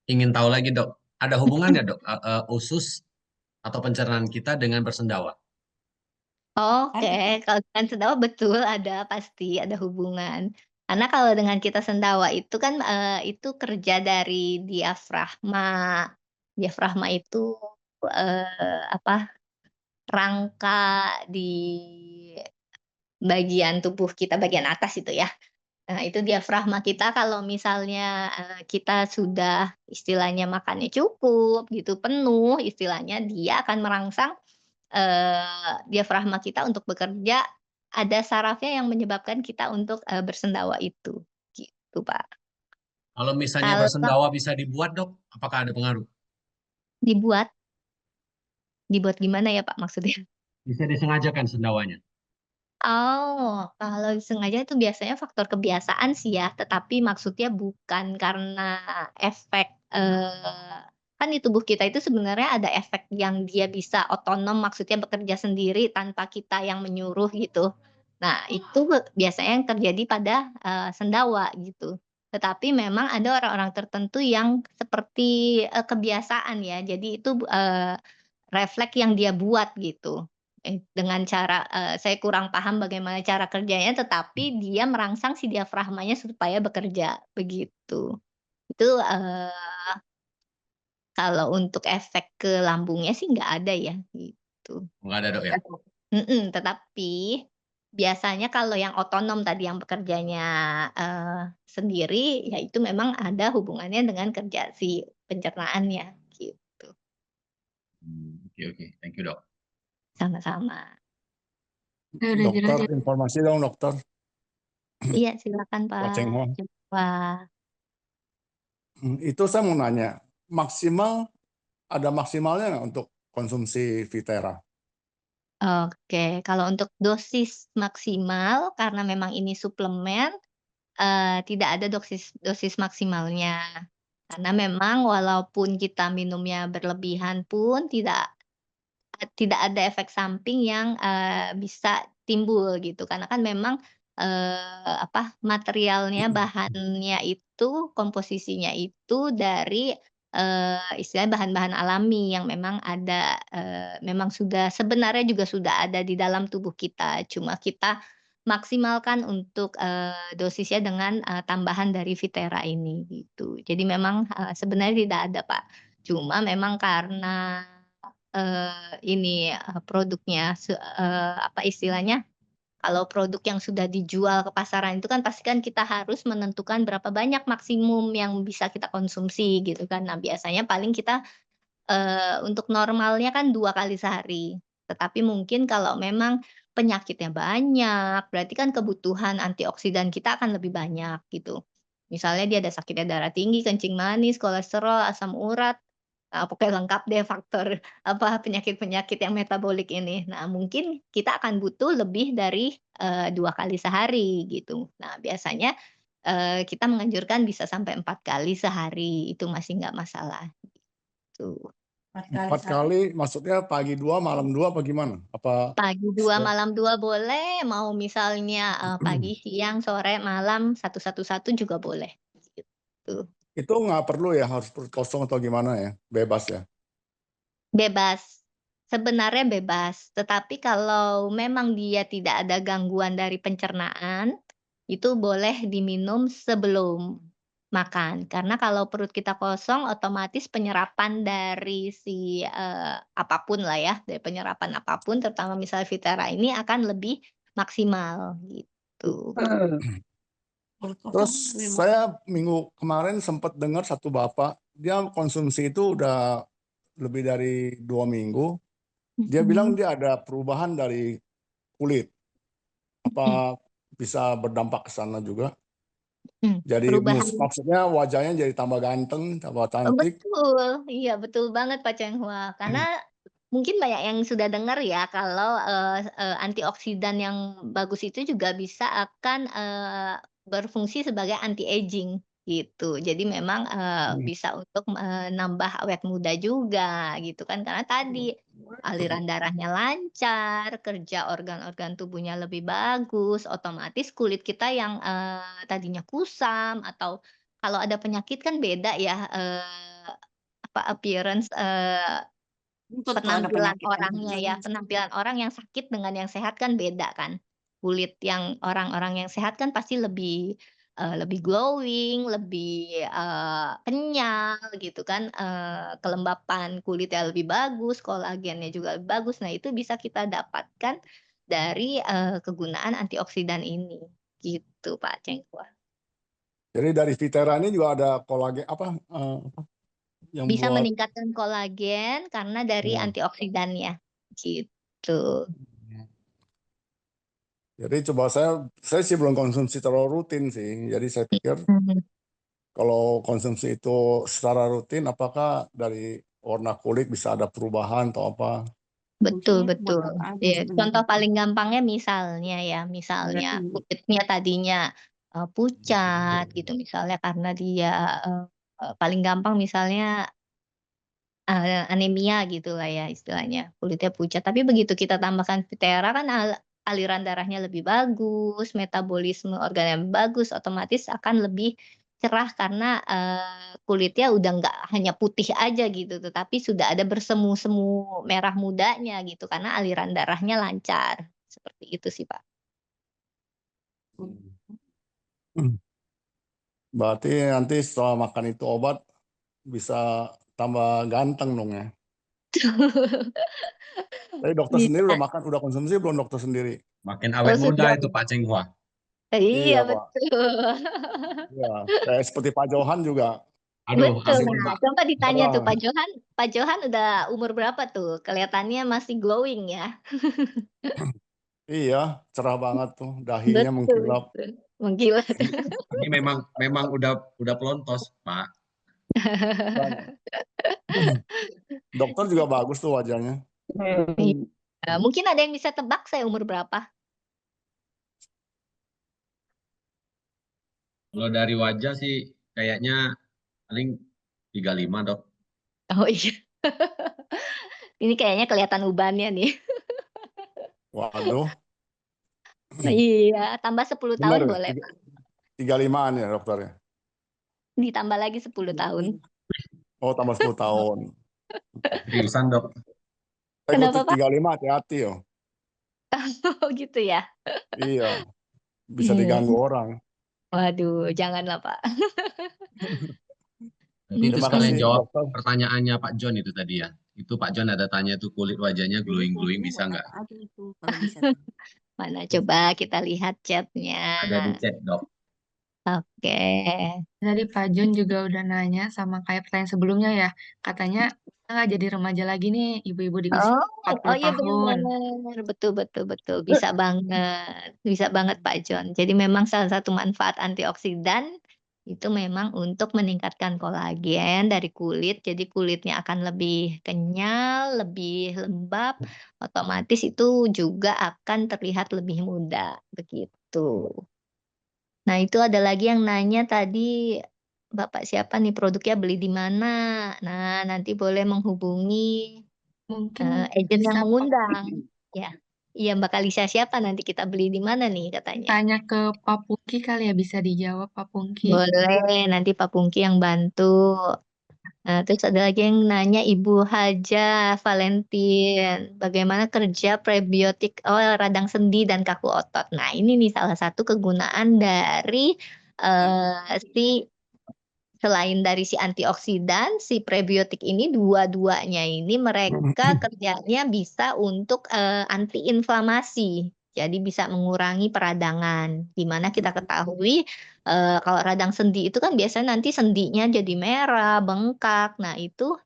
ingin tahu lagi dok, ada hubungannya dok usus atau pencernaan kita dengan bersendawa? Oke, kalau dengan sendawa betul ada, pasti ada hubungan. Karena kalau dengan kita sendawa itu kan itu kerja dari diafragma. Diafragma itu apa, rangka di bagian tubuh kita bagian atas itu ya. Nah, itu diafragma kita kalau misalnya, kita sudah istilahnya makannya cukup gitu, penuh istilahnya, dia akan merangsang, diafragma kita untuk bekerja, ada sarafnya yang menyebabkan kita untuk, bersendawa itu, gitu, Pak. Kalau misalnya Kalau bersendawa bisa dibuat, Dok, apakah ada pengaruh? dibuat dibuat gimana ya, Pak, maksudnya? Bisa disengajakan sendawanya. Oh, kalau sengaja itu biasanya faktor kebiasaan sih ya, tetapi maksudnya bukan karena efek, kan di tubuh kita itu sebenarnya ada efek yang dia bisa otonom, maksudnya bekerja sendiri tanpa kita yang menyuruh gitu. Nah, itu biasanya yang terjadi pada, sendawa gitu. Tetapi memang ada orang-orang tertentu yang seperti, kebiasaan ya, jadi itu, refleks yang dia buat gitu. Dengan cara, saya kurang paham bagaimana cara kerjanya, tetapi dia merangsang si diafragmanya supaya bekerja, begitu. Itu, kalau untuk efek ke lambungnya sih nggak ada ya, gitu. Nggak ada, Dok, ya? Tetapi biasanya kalau yang otonom tadi yang bekerjanya, sendiri, ya itu memang ada hubungannya dengan kerja si pencernaannya, gitu. Oke, oke. Thank you, Dok. Sama-sama. Udah jelas Dokter, ya. informasi dong dokter. Iya, silakan Pak Cheng Hua. Pak. Wah. Itu saya mau nanya, ada maksimalnya nggak untuk konsumsi Vitera? Oke, kalau untuk dosis maksimal karena memang ini suplemen, tidak ada dosis dosis maksimalnya. Karena memang walaupun kita minumnya berlebihan pun tidak ada efek samping yang, bisa timbul gitu. Karena kan memang, materialnya, bahannya itu, komposisinya itu dari, istilahnya bahan-bahan alami yang memang ada, memang sudah sebenarnya juga sudah ada di dalam tubuh kita. Cuma kita maksimalkan untuk, dosisnya dengan, tambahan dari Vitera ini gitu. Jadi memang, sebenarnya tidak ada, Pak. Cuma memang karena ini, produknya apa istilahnya, kalau produk yang sudah dijual ke pasaran itu kan pasti kan kita harus menentukan berapa banyak maksimum yang bisa kita konsumsi gitu kan. Nah biasanya paling kita, untuk normalnya kan 2 kali sehari. Tetapi mungkin kalau memang penyakitnya banyak, berarti kan kebutuhan antioksidan kita akan lebih banyak gitu. Misalnya dia ada sakitnya darah tinggi, kencing manis, kolesterol, asam urat, pokoknya lengkap deh faktor apa, penyakit-penyakit yang metabolik ini. Nah, mungkin kita akan butuh lebih dari, 2 kali sehari gitu. Nah, biasanya, kita menganjurkan bisa sampai 4 kali sehari, itu masih nggak masalah, gitu. 4 kali, maksudnya pagi 2, malam 2 apa gimana? Apa Pagi 2 malam 2 boleh, mau misalnya, pagi, siang, sore, malam, satu juga boleh, gitu. itu nggak perlu ya harus perut kosong atau gimana ya? Bebas ya? Bebas, sebenarnya bebas, tetapi kalau memang dia tidak ada gangguan dari pencernaan, itu boleh diminum sebelum makan. Karena kalau perut kita kosong otomatis penyerapan dari si, apapun lah ya, dari penyerapan apapun terutama misalnya Vitera ini akan lebih maksimal, gitu. Terus saya minggu kemarin sempat dengar satu bapak, dia konsumsi itu udah lebih dari 2 minggu. Dia bilang Mhm, dia ada perubahan dari kulit. mhm, Apa bisa berdampak ke sana juga? Jadi perubahan. maksudnya wajahnya jadi tambah ganteng, tambah cantik. Betul, iya betul banget Pak Chenghua, karena mungkin banyak yang sudah dengar ya kalau, antioksidan yang bagus itu juga bisa akan, berfungsi sebagai anti-aging gitu. Jadi memang, bisa untuk, nambah awet muda juga gitu kan, karena tadi aliran darahnya lancar, kerja organ-organ tubuhnya lebih bagus, otomatis kulit kita yang, tadinya kusam atau kalau ada penyakit kan beda ya, apa, appearance, Buntut kalau ada penampilan penyakit kan. orangnya ya, penampilan orang yang sakit dengan yang sehat kan beda kan. Kulit yang orang-orang yang sehat kan pasti lebih, lebih glowing, lebih, kenyal gitu kan, kelembapan kulitnya lebih bagus, kolagennya juga lebih bagus. Nah itu bisa kita dapatkan dari kegunaan antioksidan ini. Gitu Pak Cengkuah. Jadi dari Vitera ini juga ada kolagen yang Bisa buat meningkatkan kolagen karena dari ya. antioksidannya. Gitu. Jadi coba saya sih belum konsumsi terlalu rutin sih. Jadi saya pikir Mhm. kalau konsumsi itu secara rutin, apakah dari warna kulit bisa ada perubahan atau apa? Betul, Fungsinya itu buat betul. apa aja Ya, contoh sebenarnya? paling gampangnya misalnya Berarti kulitnya tadinya pucat gitu misalnya karena dia paling gampang misalnya anemia gitu lah ya istilahnya, kulitnya pucat. Tapi begitu kita tambahkan Vitera kan aliran darahnya lebih bagus, metabolisme organnya bagus, otomatis akan lebih cerah karena kulitnya udah nggak hanya putih aja gitu, tetapi sudah ada bersemu-semu merah mudanya gitu karena aliran darahnya lancar. Seperti itu sih, Pak. Hmm. Berarti nanti setelah makan itu obat bisa tambah ganteng dong ya. Tapi dokter sendiri Bisa. udah konsumsi belum dokter sendiri? Makin Oh, awet muda sudah. itu Pak Cenghua. Iya, Iya Pak. betul. Iya. Kayak seperti Pak Johan juga. Aduh, Betul. ampun Nah, Pak. coba ditanya tuh Cerah. Pak Johan udah umur berapa tuh? Kelihatannya masih glowing ya. Iya, cerah banget tuh. Dahinya Betul, mengkilap. betul. Mengkilat. Ini memang udah pelontos Pak. Dan dokter juga bagus tuh wajahnya. Iya. Mungkin ada yang bisa tebak saya umur berapa? Kalau dari wajah sih kayaknya paling 35 Dok. Oh iya. Ini kayaknya kelihatan ubannya nih. Waduh, Iya, tambah 10 bener tahun ya? boleh, Pak. 35-an ya dokternya? Ditambah lagi 10 tahun. Oh, tambah 10 tahun. Seriusan Dok. Saya Kenapa, ikut Pak? 35, hati-hati yo. Oh gitu ya. Iya, bisa diganggu orang. Waduh, janganlah, Pak. Berarti itu Terima sekalian kasih jawab dokter. pertanyaannya Pak John itu tadi ya. Itu Pak John ada tanya tuh kulit wajahnya Jadi glowing-glowing fungsinya bisa buat nggak? apa aja itu kalau bisa tuh? Mana coba kita lihat chatnya. Ada di chat Dok. Oke. Tadi Pak Jun juga udah nanya sama kayak pertanyaan sebelumnya ya. Katanya bisa nggak jadi remaja lagi nih ibu-ibu di usia Oh, 40 iya tahun. benar. Betul, betul, betul. Bisa banget. Bisa banget Pak John. Jadi memang salah satu manfaat antioksidan itu memang untuk meningkatkan kolagen dari kulit. Jadi kulitnya akan lebih kenyal, lebih lembab. Otomatis itu juga akan terlihat lebih muda. Begitu. Nah, itu ada lagi yang nanya tadi, Bapak siapa nih produknya beli di mana? Nah, nanti boleh menghubungi Mungkin agent yang bisa mengundang. Ya. Iya, Mbak Kalisa siapa nanti kita beli di mana nih katanya? tanya ke Pak Pungki kali ya, bisa dijawab Pak Pungki. Boleh, nanti Pak Pungki yang bantu. Nah, terus ada lagi yang nanya Ibu Haja Valentin, bagaimana kerja prebiotik radang sendi dan kaku otot. Nah, ini nih salah satu kegunaan dari si selain dari si antioksidan, si prebiotik ini dua-duanya ini mereka kerjanya bisa untuk antiinflamasi. Jadi bisa mengurangi peradangan. Di mana kita ketahui kalau radang sendi itu kan biasanya nanti sendinya jadi merah, bengkak. Nah, itu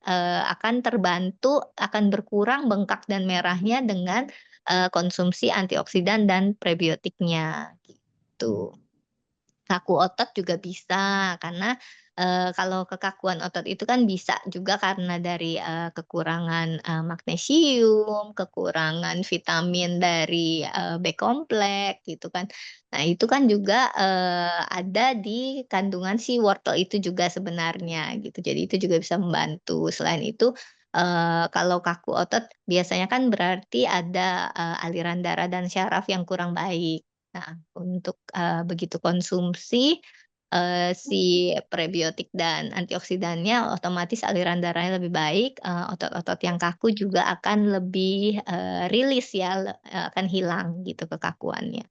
akan terbantu, akan berkurang bengkak dan merahnya dengan konsumsi antioksidan dan prebiotiknya gitu. Kaku otot juga bisa karena kalau kekakuan otot itu kan bisa juga karena dari kekurangan magnesium, kekurangan vitamin dari B kompleks gitu kan. Nah, itu kan juga ada di kandungan si wortel itu juga sebenarnya gitu. Jadi itu juga bisa membantu. Selain itu kalau kaku otot biasanya kan berarti ada aliran darah dan syaraf yang kurang baik. Nah, untuk begitu konsumsi si prebiotik dan antioksidannya otomatis aliran darahnya lebih baik, otot-otot yang kaku juga akan lebih rilis ya, akan hilang gitu kekakuannya.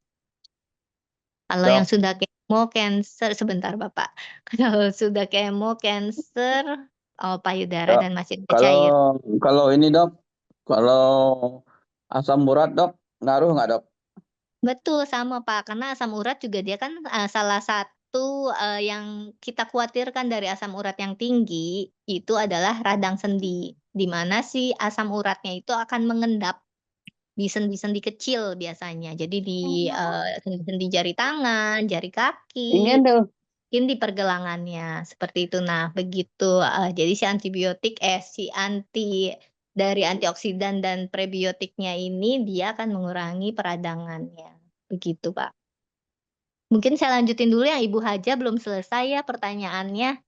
Kalau yang Dok, sudah kemo, cancer sebentar Bapak. Kalau sudah kemo, cancer, payudara dok, dan masih ada kalau cair. kalau ini dok, kalau asam urat dok, Ngaruh nggak, Dok? Betul, sama Pak, karena asam urat juga dia kan, salah satu, yang kita khawatirkan dari asam urat yang tinggi, itu adalah radang sendi, di mana si asam uratnya itu akan mengendap di sendi-sendi kecil biasanya. Jadi di, sendi-sendi jari tangan, jari kaki, Ingin tuh. mungkin di pergelangannya, seperti itu. Nah, begitu, jadi si anti dari antioksidan dan prebiotiknya ini, dia akan mengurangi peradangannya, begitu, Pak. Mungkin saya lanjutin dulu yang Ibu Haja belum selesai ya pertanyaannya.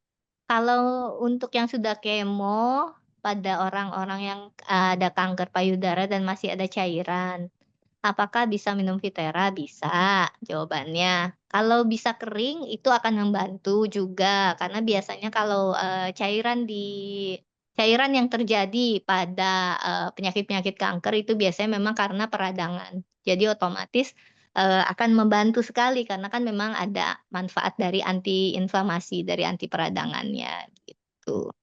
Kalau untuk yang sudah kemo, pada orang-orang yang ada kanker payudara dan masih ada cairan, apakah bisa minum Viteera? Bisa, jawabannya. Kalau bisa kering itu akan membantu juga, karena biasanya kalau, cairan yang terjadi pada, penyakit-penyakit kanker itu biasanya memang karena peradangan. Jadi otomatis, akan membantu sekali karena kan memang ada manfaat dari anti inflamasi, dari anti peradangannya, gitu.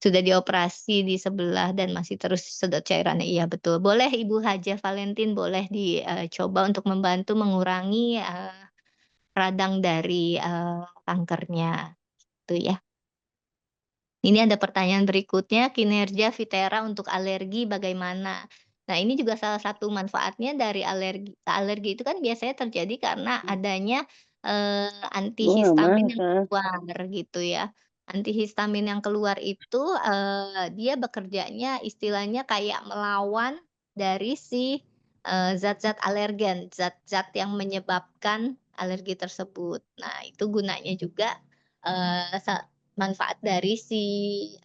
Sudah dioperasi di sebelah dan masih terus sedot cairannya, iya betul. Boleh Ibu Haja Valentin boleh dicoba untuk membantu mengurangi, radang dari, kankernya, gitu ya. Ini ada pertanyaan berikutnya, kinerja Viteera untuk alergi bagaimana? Nah, ini juga salah satu manfaatnya dari alergi itu kan biasanya terjadi karena adanya, antihistamin yang keluar gitu ya. Antihistamin yang keluar itu, dia bekerjanya istilahnya kayak melawan dari si, zat-zat alergen, zat-zat yang menyebabkan alergi tersebut. Nah, itu gunanya juga, manfaat dari si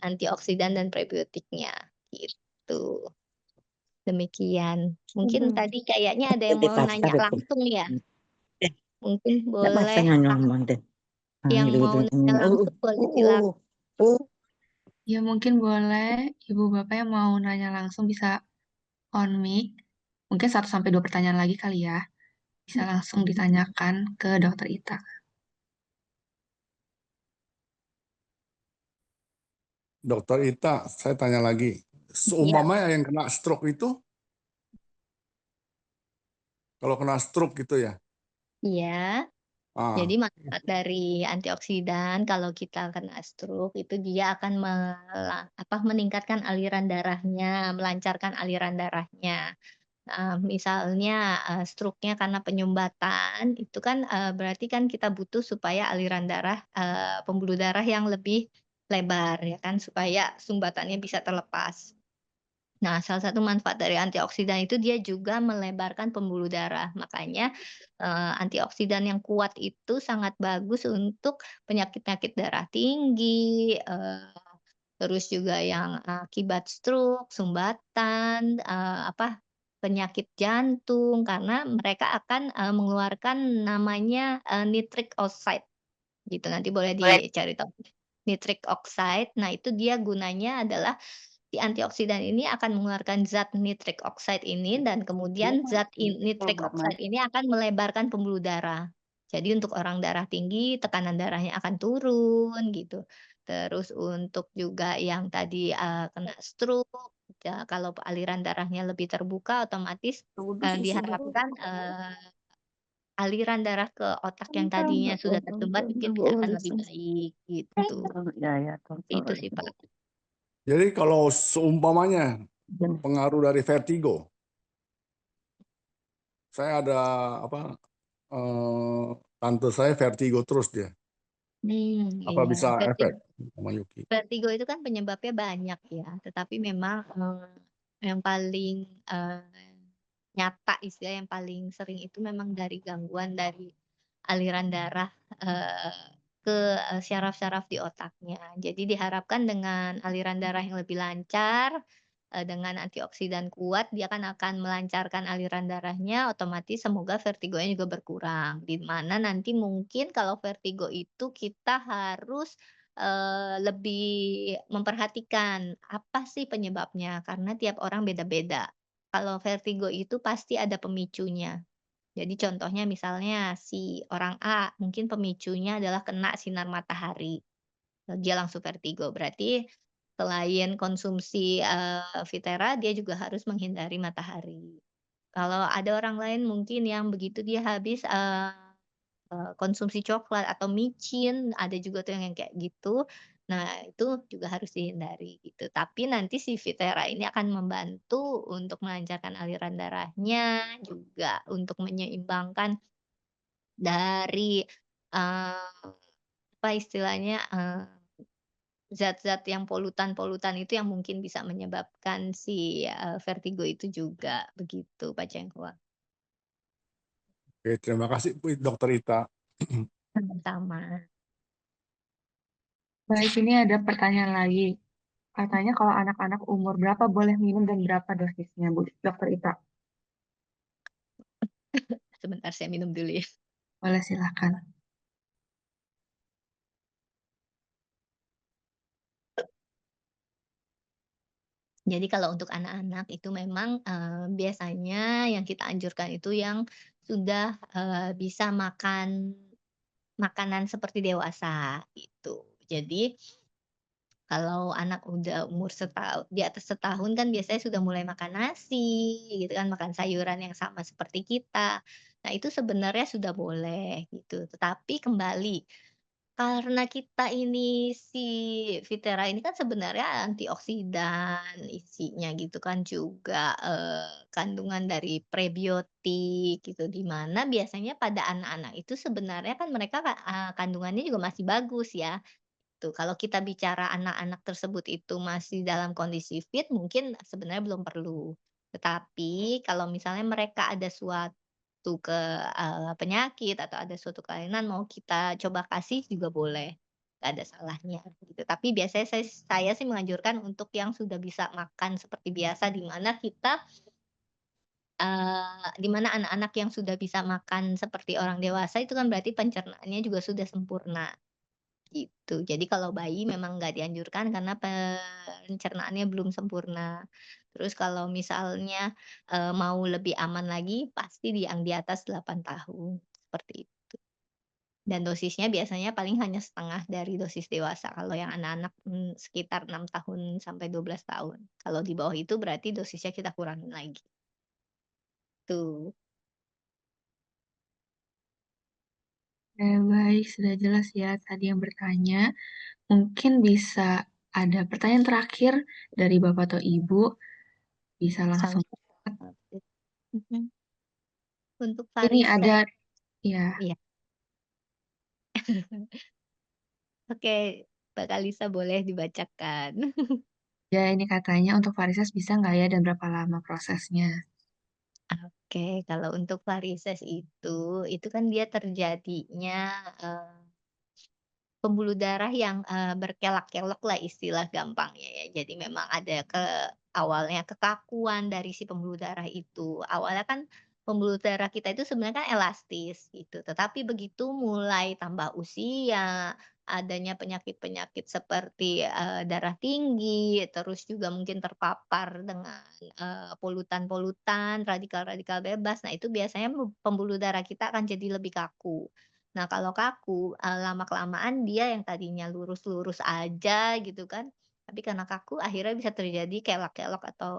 antioksidan dan prebiotiknya, gitu. Demikian. Mungkin tadi kayaknya ada yang mau nanya langsung ya? Mungkin boleh yang mau nanya langsung boleh silakan. Ya mungkin boleh Ibu Bapak yang mau nanya langsung bisa on mic. Mungkin 1 sampai 2 pertanyaan lagi kali ya. Bisa langsung ditanyakan ke Dokter Ita. Dokter Ita, saya tanya lagi. Iya. Seumpamanya yang kena stroke itu, kalau kena stroke gitu ya, Iya. Jadi ah, manfaat dari antioksidan kalau kita kena stroke itu dia akan meningkatkan aliran darahnya, melancarkan aliran darahnya. Misalnya, stroke-nya karena penyumbatan, itu kan, berarti kan kita butuh supaya aliran darah, pembuluh darah yang lebih lebar ya kan, supaya sumbatannya bisa terlepas. Nah, salah satu manfaat dari antioksidan itu dia juga melebarkan pembuluh darah. Makanya, antioksidan yang kuat itu sangat bagus untuk penyakit-penyakit darah tinggi, terus juga yang akibat stroke, sumbatan, penyakit jantung, karena mereka akan, mengeluarkan namanya, nitric oxide gitu, nanti boleh dicari tahu. Nitric oxide, nah itu dia gunanya adalah si antioksidan ini akan mengeluarkan zat nitric oxide ini dan kemudian nitric oxide ini akan melebarkan pembuluh darah. Jadi untuk orang darah tinggi, tekanan darahnya akan turun gitu. Terus untuk juga yang tadi, kena stroke, ya kalau aliran darahnya lebih terbuka otomatis, diharapkan, aliran darah ke otak yang tadinya sudah tersumbat mungkin bisa akan lebih baik gitu. Itu sih, Pak. jadi kalau seumpamanya pengaruh dari vertigo, saya ada tante saya vertigo terus dia. Apa Iya, bisa efek sama Yuki? vertigo itu kan penyebabnya banyak ya, tetapi memang, yang paling, nyata istilah yang paling sering itu memang dari gangguan dari aliran darah, ke, syaraf-syaraf di otaknya. Jadi diharapkan dengan aliran darah yang lebih lancar, dengan antioksidan kuat, dia kan akan melancarkan aliran darahnya, otomatis semoga vertigonya juga berkurang. Di mana nanti mungkin kalau vertigo itu kita harus, lebih memperhatikan apa sih penyebabnya, karena tiap orang beda-beda. Kalau vertigo itu pasti ada pemicunya. Jadi contohnya misalnya si orang A mungkin pemicunya adalah kena sinar matahari, dia langsung vertigo. Berarti selain konsumsi, Viteera dia juga harus menghindari matahari. Kalau ada orang lain mungkin yang begitu dia habis, konsumsi coklat atau micin, ada juga tuh yang kayak gitu. Nah, itu juga harus dihindari gitu. Tapi nanti si Fitera ini akan membantu untuk melancarkan aliran darahnya, juga untuk menyeimbangkan dari, apa istilahnya, zat-zat yang polutan-polutan itu yang mungkin bisa menyebabkan si, vertigo itu juga, begitu Pak Cengkuang. Oke, terima kasih Bu Dokter Ita. Sama-sama. Baik, ini ada pertanyaan lagi. Katanya kalau anak-anak umur berapa boleh minum dan berapa dosisnya, Bu Dokter Ita? Sebentar saya minum dulu ya. Boleh silakan. Jadi kalau untuk anak-anak itu memang, biasanya yang kita anjurkan itu yang sudah, bisa makan makanan seperti dewasa, gitu. Jadi kalau anak udah umur di atas setahun kan biasanya sudah mulai makan nasi gitu kan, makan sayuran yang sama seperti kita. Nah itu sebenarnya sudah boleh gitu, tetapi kembali, karena kita ini si Viterra ini kan sebenarnya antioksidan isinya gitu kan, juga, kandungan dari prebiotik gitu, di mana biasanya pada anak-anak itu sebenarnya kan mereka kandungannya juga masih bagus ya. Tuh, kalau kita bicara anak-anak tersebut itu masih dalam kondisi fit, mungkin sebenarnya belum perlu. Tetapi kalau misalnya mereka ada suatu penyakit atau ada suatu kelainan mau kita coba kasih juga boleh, nggak ada salahnya gitu. Tapi biasanya saya sih menganjurkan untuk yang sudah bisa makan seperti biasa, di mana anak-anak yang sudah bisa makan seperti orang dewasa itu kan berarti pencernaannya juga sudah sempurna. Gitu. Jadi kalau bayi memang nggak dianjurkan karena pencernaannya belum sempurna. Terus kalau misalnya, mau lebih aman lagi pasti yang di atas 8 tahun, seperti itu. Dan dosisnya biasanya paling hanya setengah dari dosis dewasa kalau yang anak-anak, sekitar 6 tahun sampai 12 tahun. Kalau di bawah itu berarti dosisnya kita kurangin lagi, tuh. Baik, sudah jelas ya tadi yang bertanya. Mungkin bisa ada pertanyaan terakhir dari Bapak atau Ibu, bisa langsung. Sama. Mhm. Untuk Ini varises ada, ya, iya. Oke, Mbak Kalisa boleh dibacakan. ya ini katanya untuk varises bisa nggak ya dan berapa lama prosesnya? Oke, kalau untuk varises itu kan dia terjadinya, pembuluh darah yang, berkelak-kelok lah istilah gampangnya ya. Jadi memang ada awalnya kekakuan dari si pembuluh darah itu. Awalnya kan pembuluh darah kita itu sebenarnya kan elastis gitu, tetapi begitu mulai tambah usia, adanya penyakit-penyakit seperti, darah tinggi, terus juga mungkin terpapar dengan, polutan-polutan, radikal-radikal bebas. Nah itu biasanya pembuluh darah kita akan jadi lebih kaku. Nah, kalau kaku, lama-kelamaan dia yang tadinya lurus-lurus aja gitu kan, tapi karena kaku akhirnya bisa terjadi kelak-kelok atau,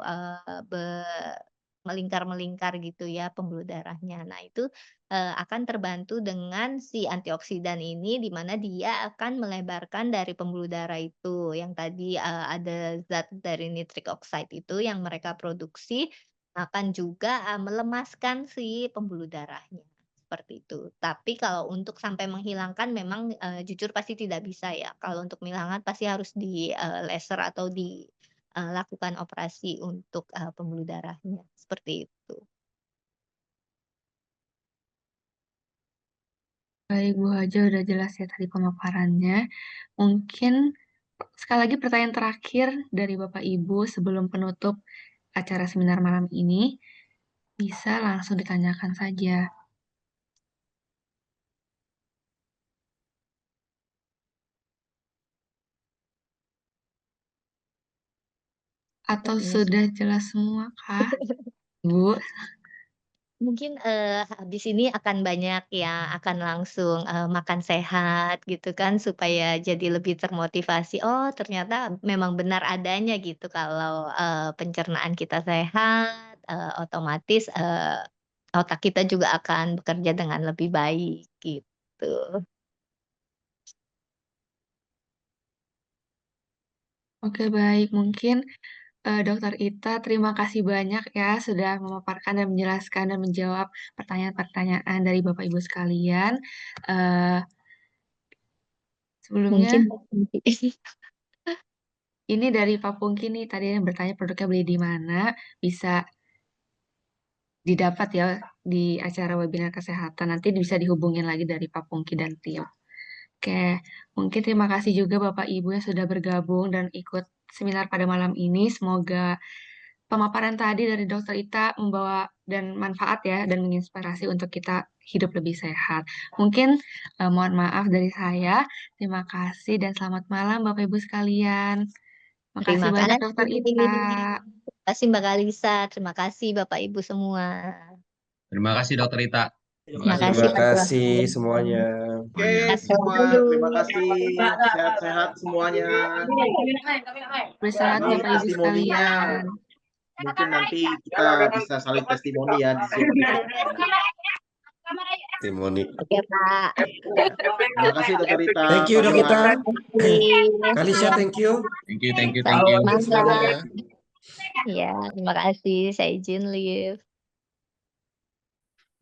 melingkar-melingkar gitu ya pembuluh darahnya. Nah itu, akan terbantu dengan si antioksidan ini, di mana dia akan melebarkan dari pembuluh darah itu, yang tadi, ada zat dari nitric oxide itu yang mereka produksi, akan juga, melemaskan si pembuluh darahnya. Seperti itu. Tapi kalau untuk sampai menghilangkan memang, jujur pasti tidak bisa ya. Kalau untuk menghilangkan pasti harus di, laser atau lakukan operasi untuk, pembuluh darahnya, seperti itu. Baik, Bu Haja udah jelas ya tadi pemaparannya. Mungkin sekali lagi pertanyaan terakhir dari Bapak Ibu sebelum penutup acara seminar malam ini, bisa langsung ditanyakan saja. Atau Sepertinya sudah jelas semua kah, Bu? mungkin, habis ini akan banyak yang akan langsung, makan sehat gitu kan, supaya jadi lebih termotivasi, oh ternyata memang benar adanya gitu kalau, pencernaan kita sehat, otomatis otak kita juga akan bekerja dengan lebih baik gitu. Oke, baik. Mungkin Dokter Ita, terima kasih banyak ya sudah memaparkan dan menjelaskan dan menjawab pertanyaan-pertanyaan dari Bapak Ibu sekalian. Eh, sebelumnya, Mungkin ini dari Pak Pungki nih, tadi yang bertanya produknya beli di mana, bisa didapat ya di acara webinar kesehatan. Nanti bisa dihubungin lagi dari Pak Pungki dan tim. Oke, mungkin terima kasih juga Bapak Ibu yang sudah bergabung dan ikut seminar pada malam ini. Semoga pemaparan tadi dari Dokter Ita membawa dan manfaat ya dan menginspirasi untuk kita hidup lebih sehat. Mungkin mohon maaf dari saya. Terima kasih dan selamat malam Bapak Ibu sekalian. Makasih terima banyak kasih. Dokter Ita. Terima kasih Mbak Kalisa. Terima kasih Bapak Ibu semua. Terima kasih Dokter Ita. Terima kasih, kasih Terima Pak kasih Tuhan. semuanya. Oke, Sehat semua selalu. terima kasih. Sehat-sehat semuanya. Bersehat Ini Bapak Ibu testimoninya sekalian. mungkin nanti kita bisa saling testimoni ya di Zoom. Testimoni. Oke Pak. Terima kasih Dokter Rita. Thank you, Dok Ita. Terima Kalisha, thank you. Thank you. Selamat Semuanya. malam. Ya, terima kasih. Saya izin live.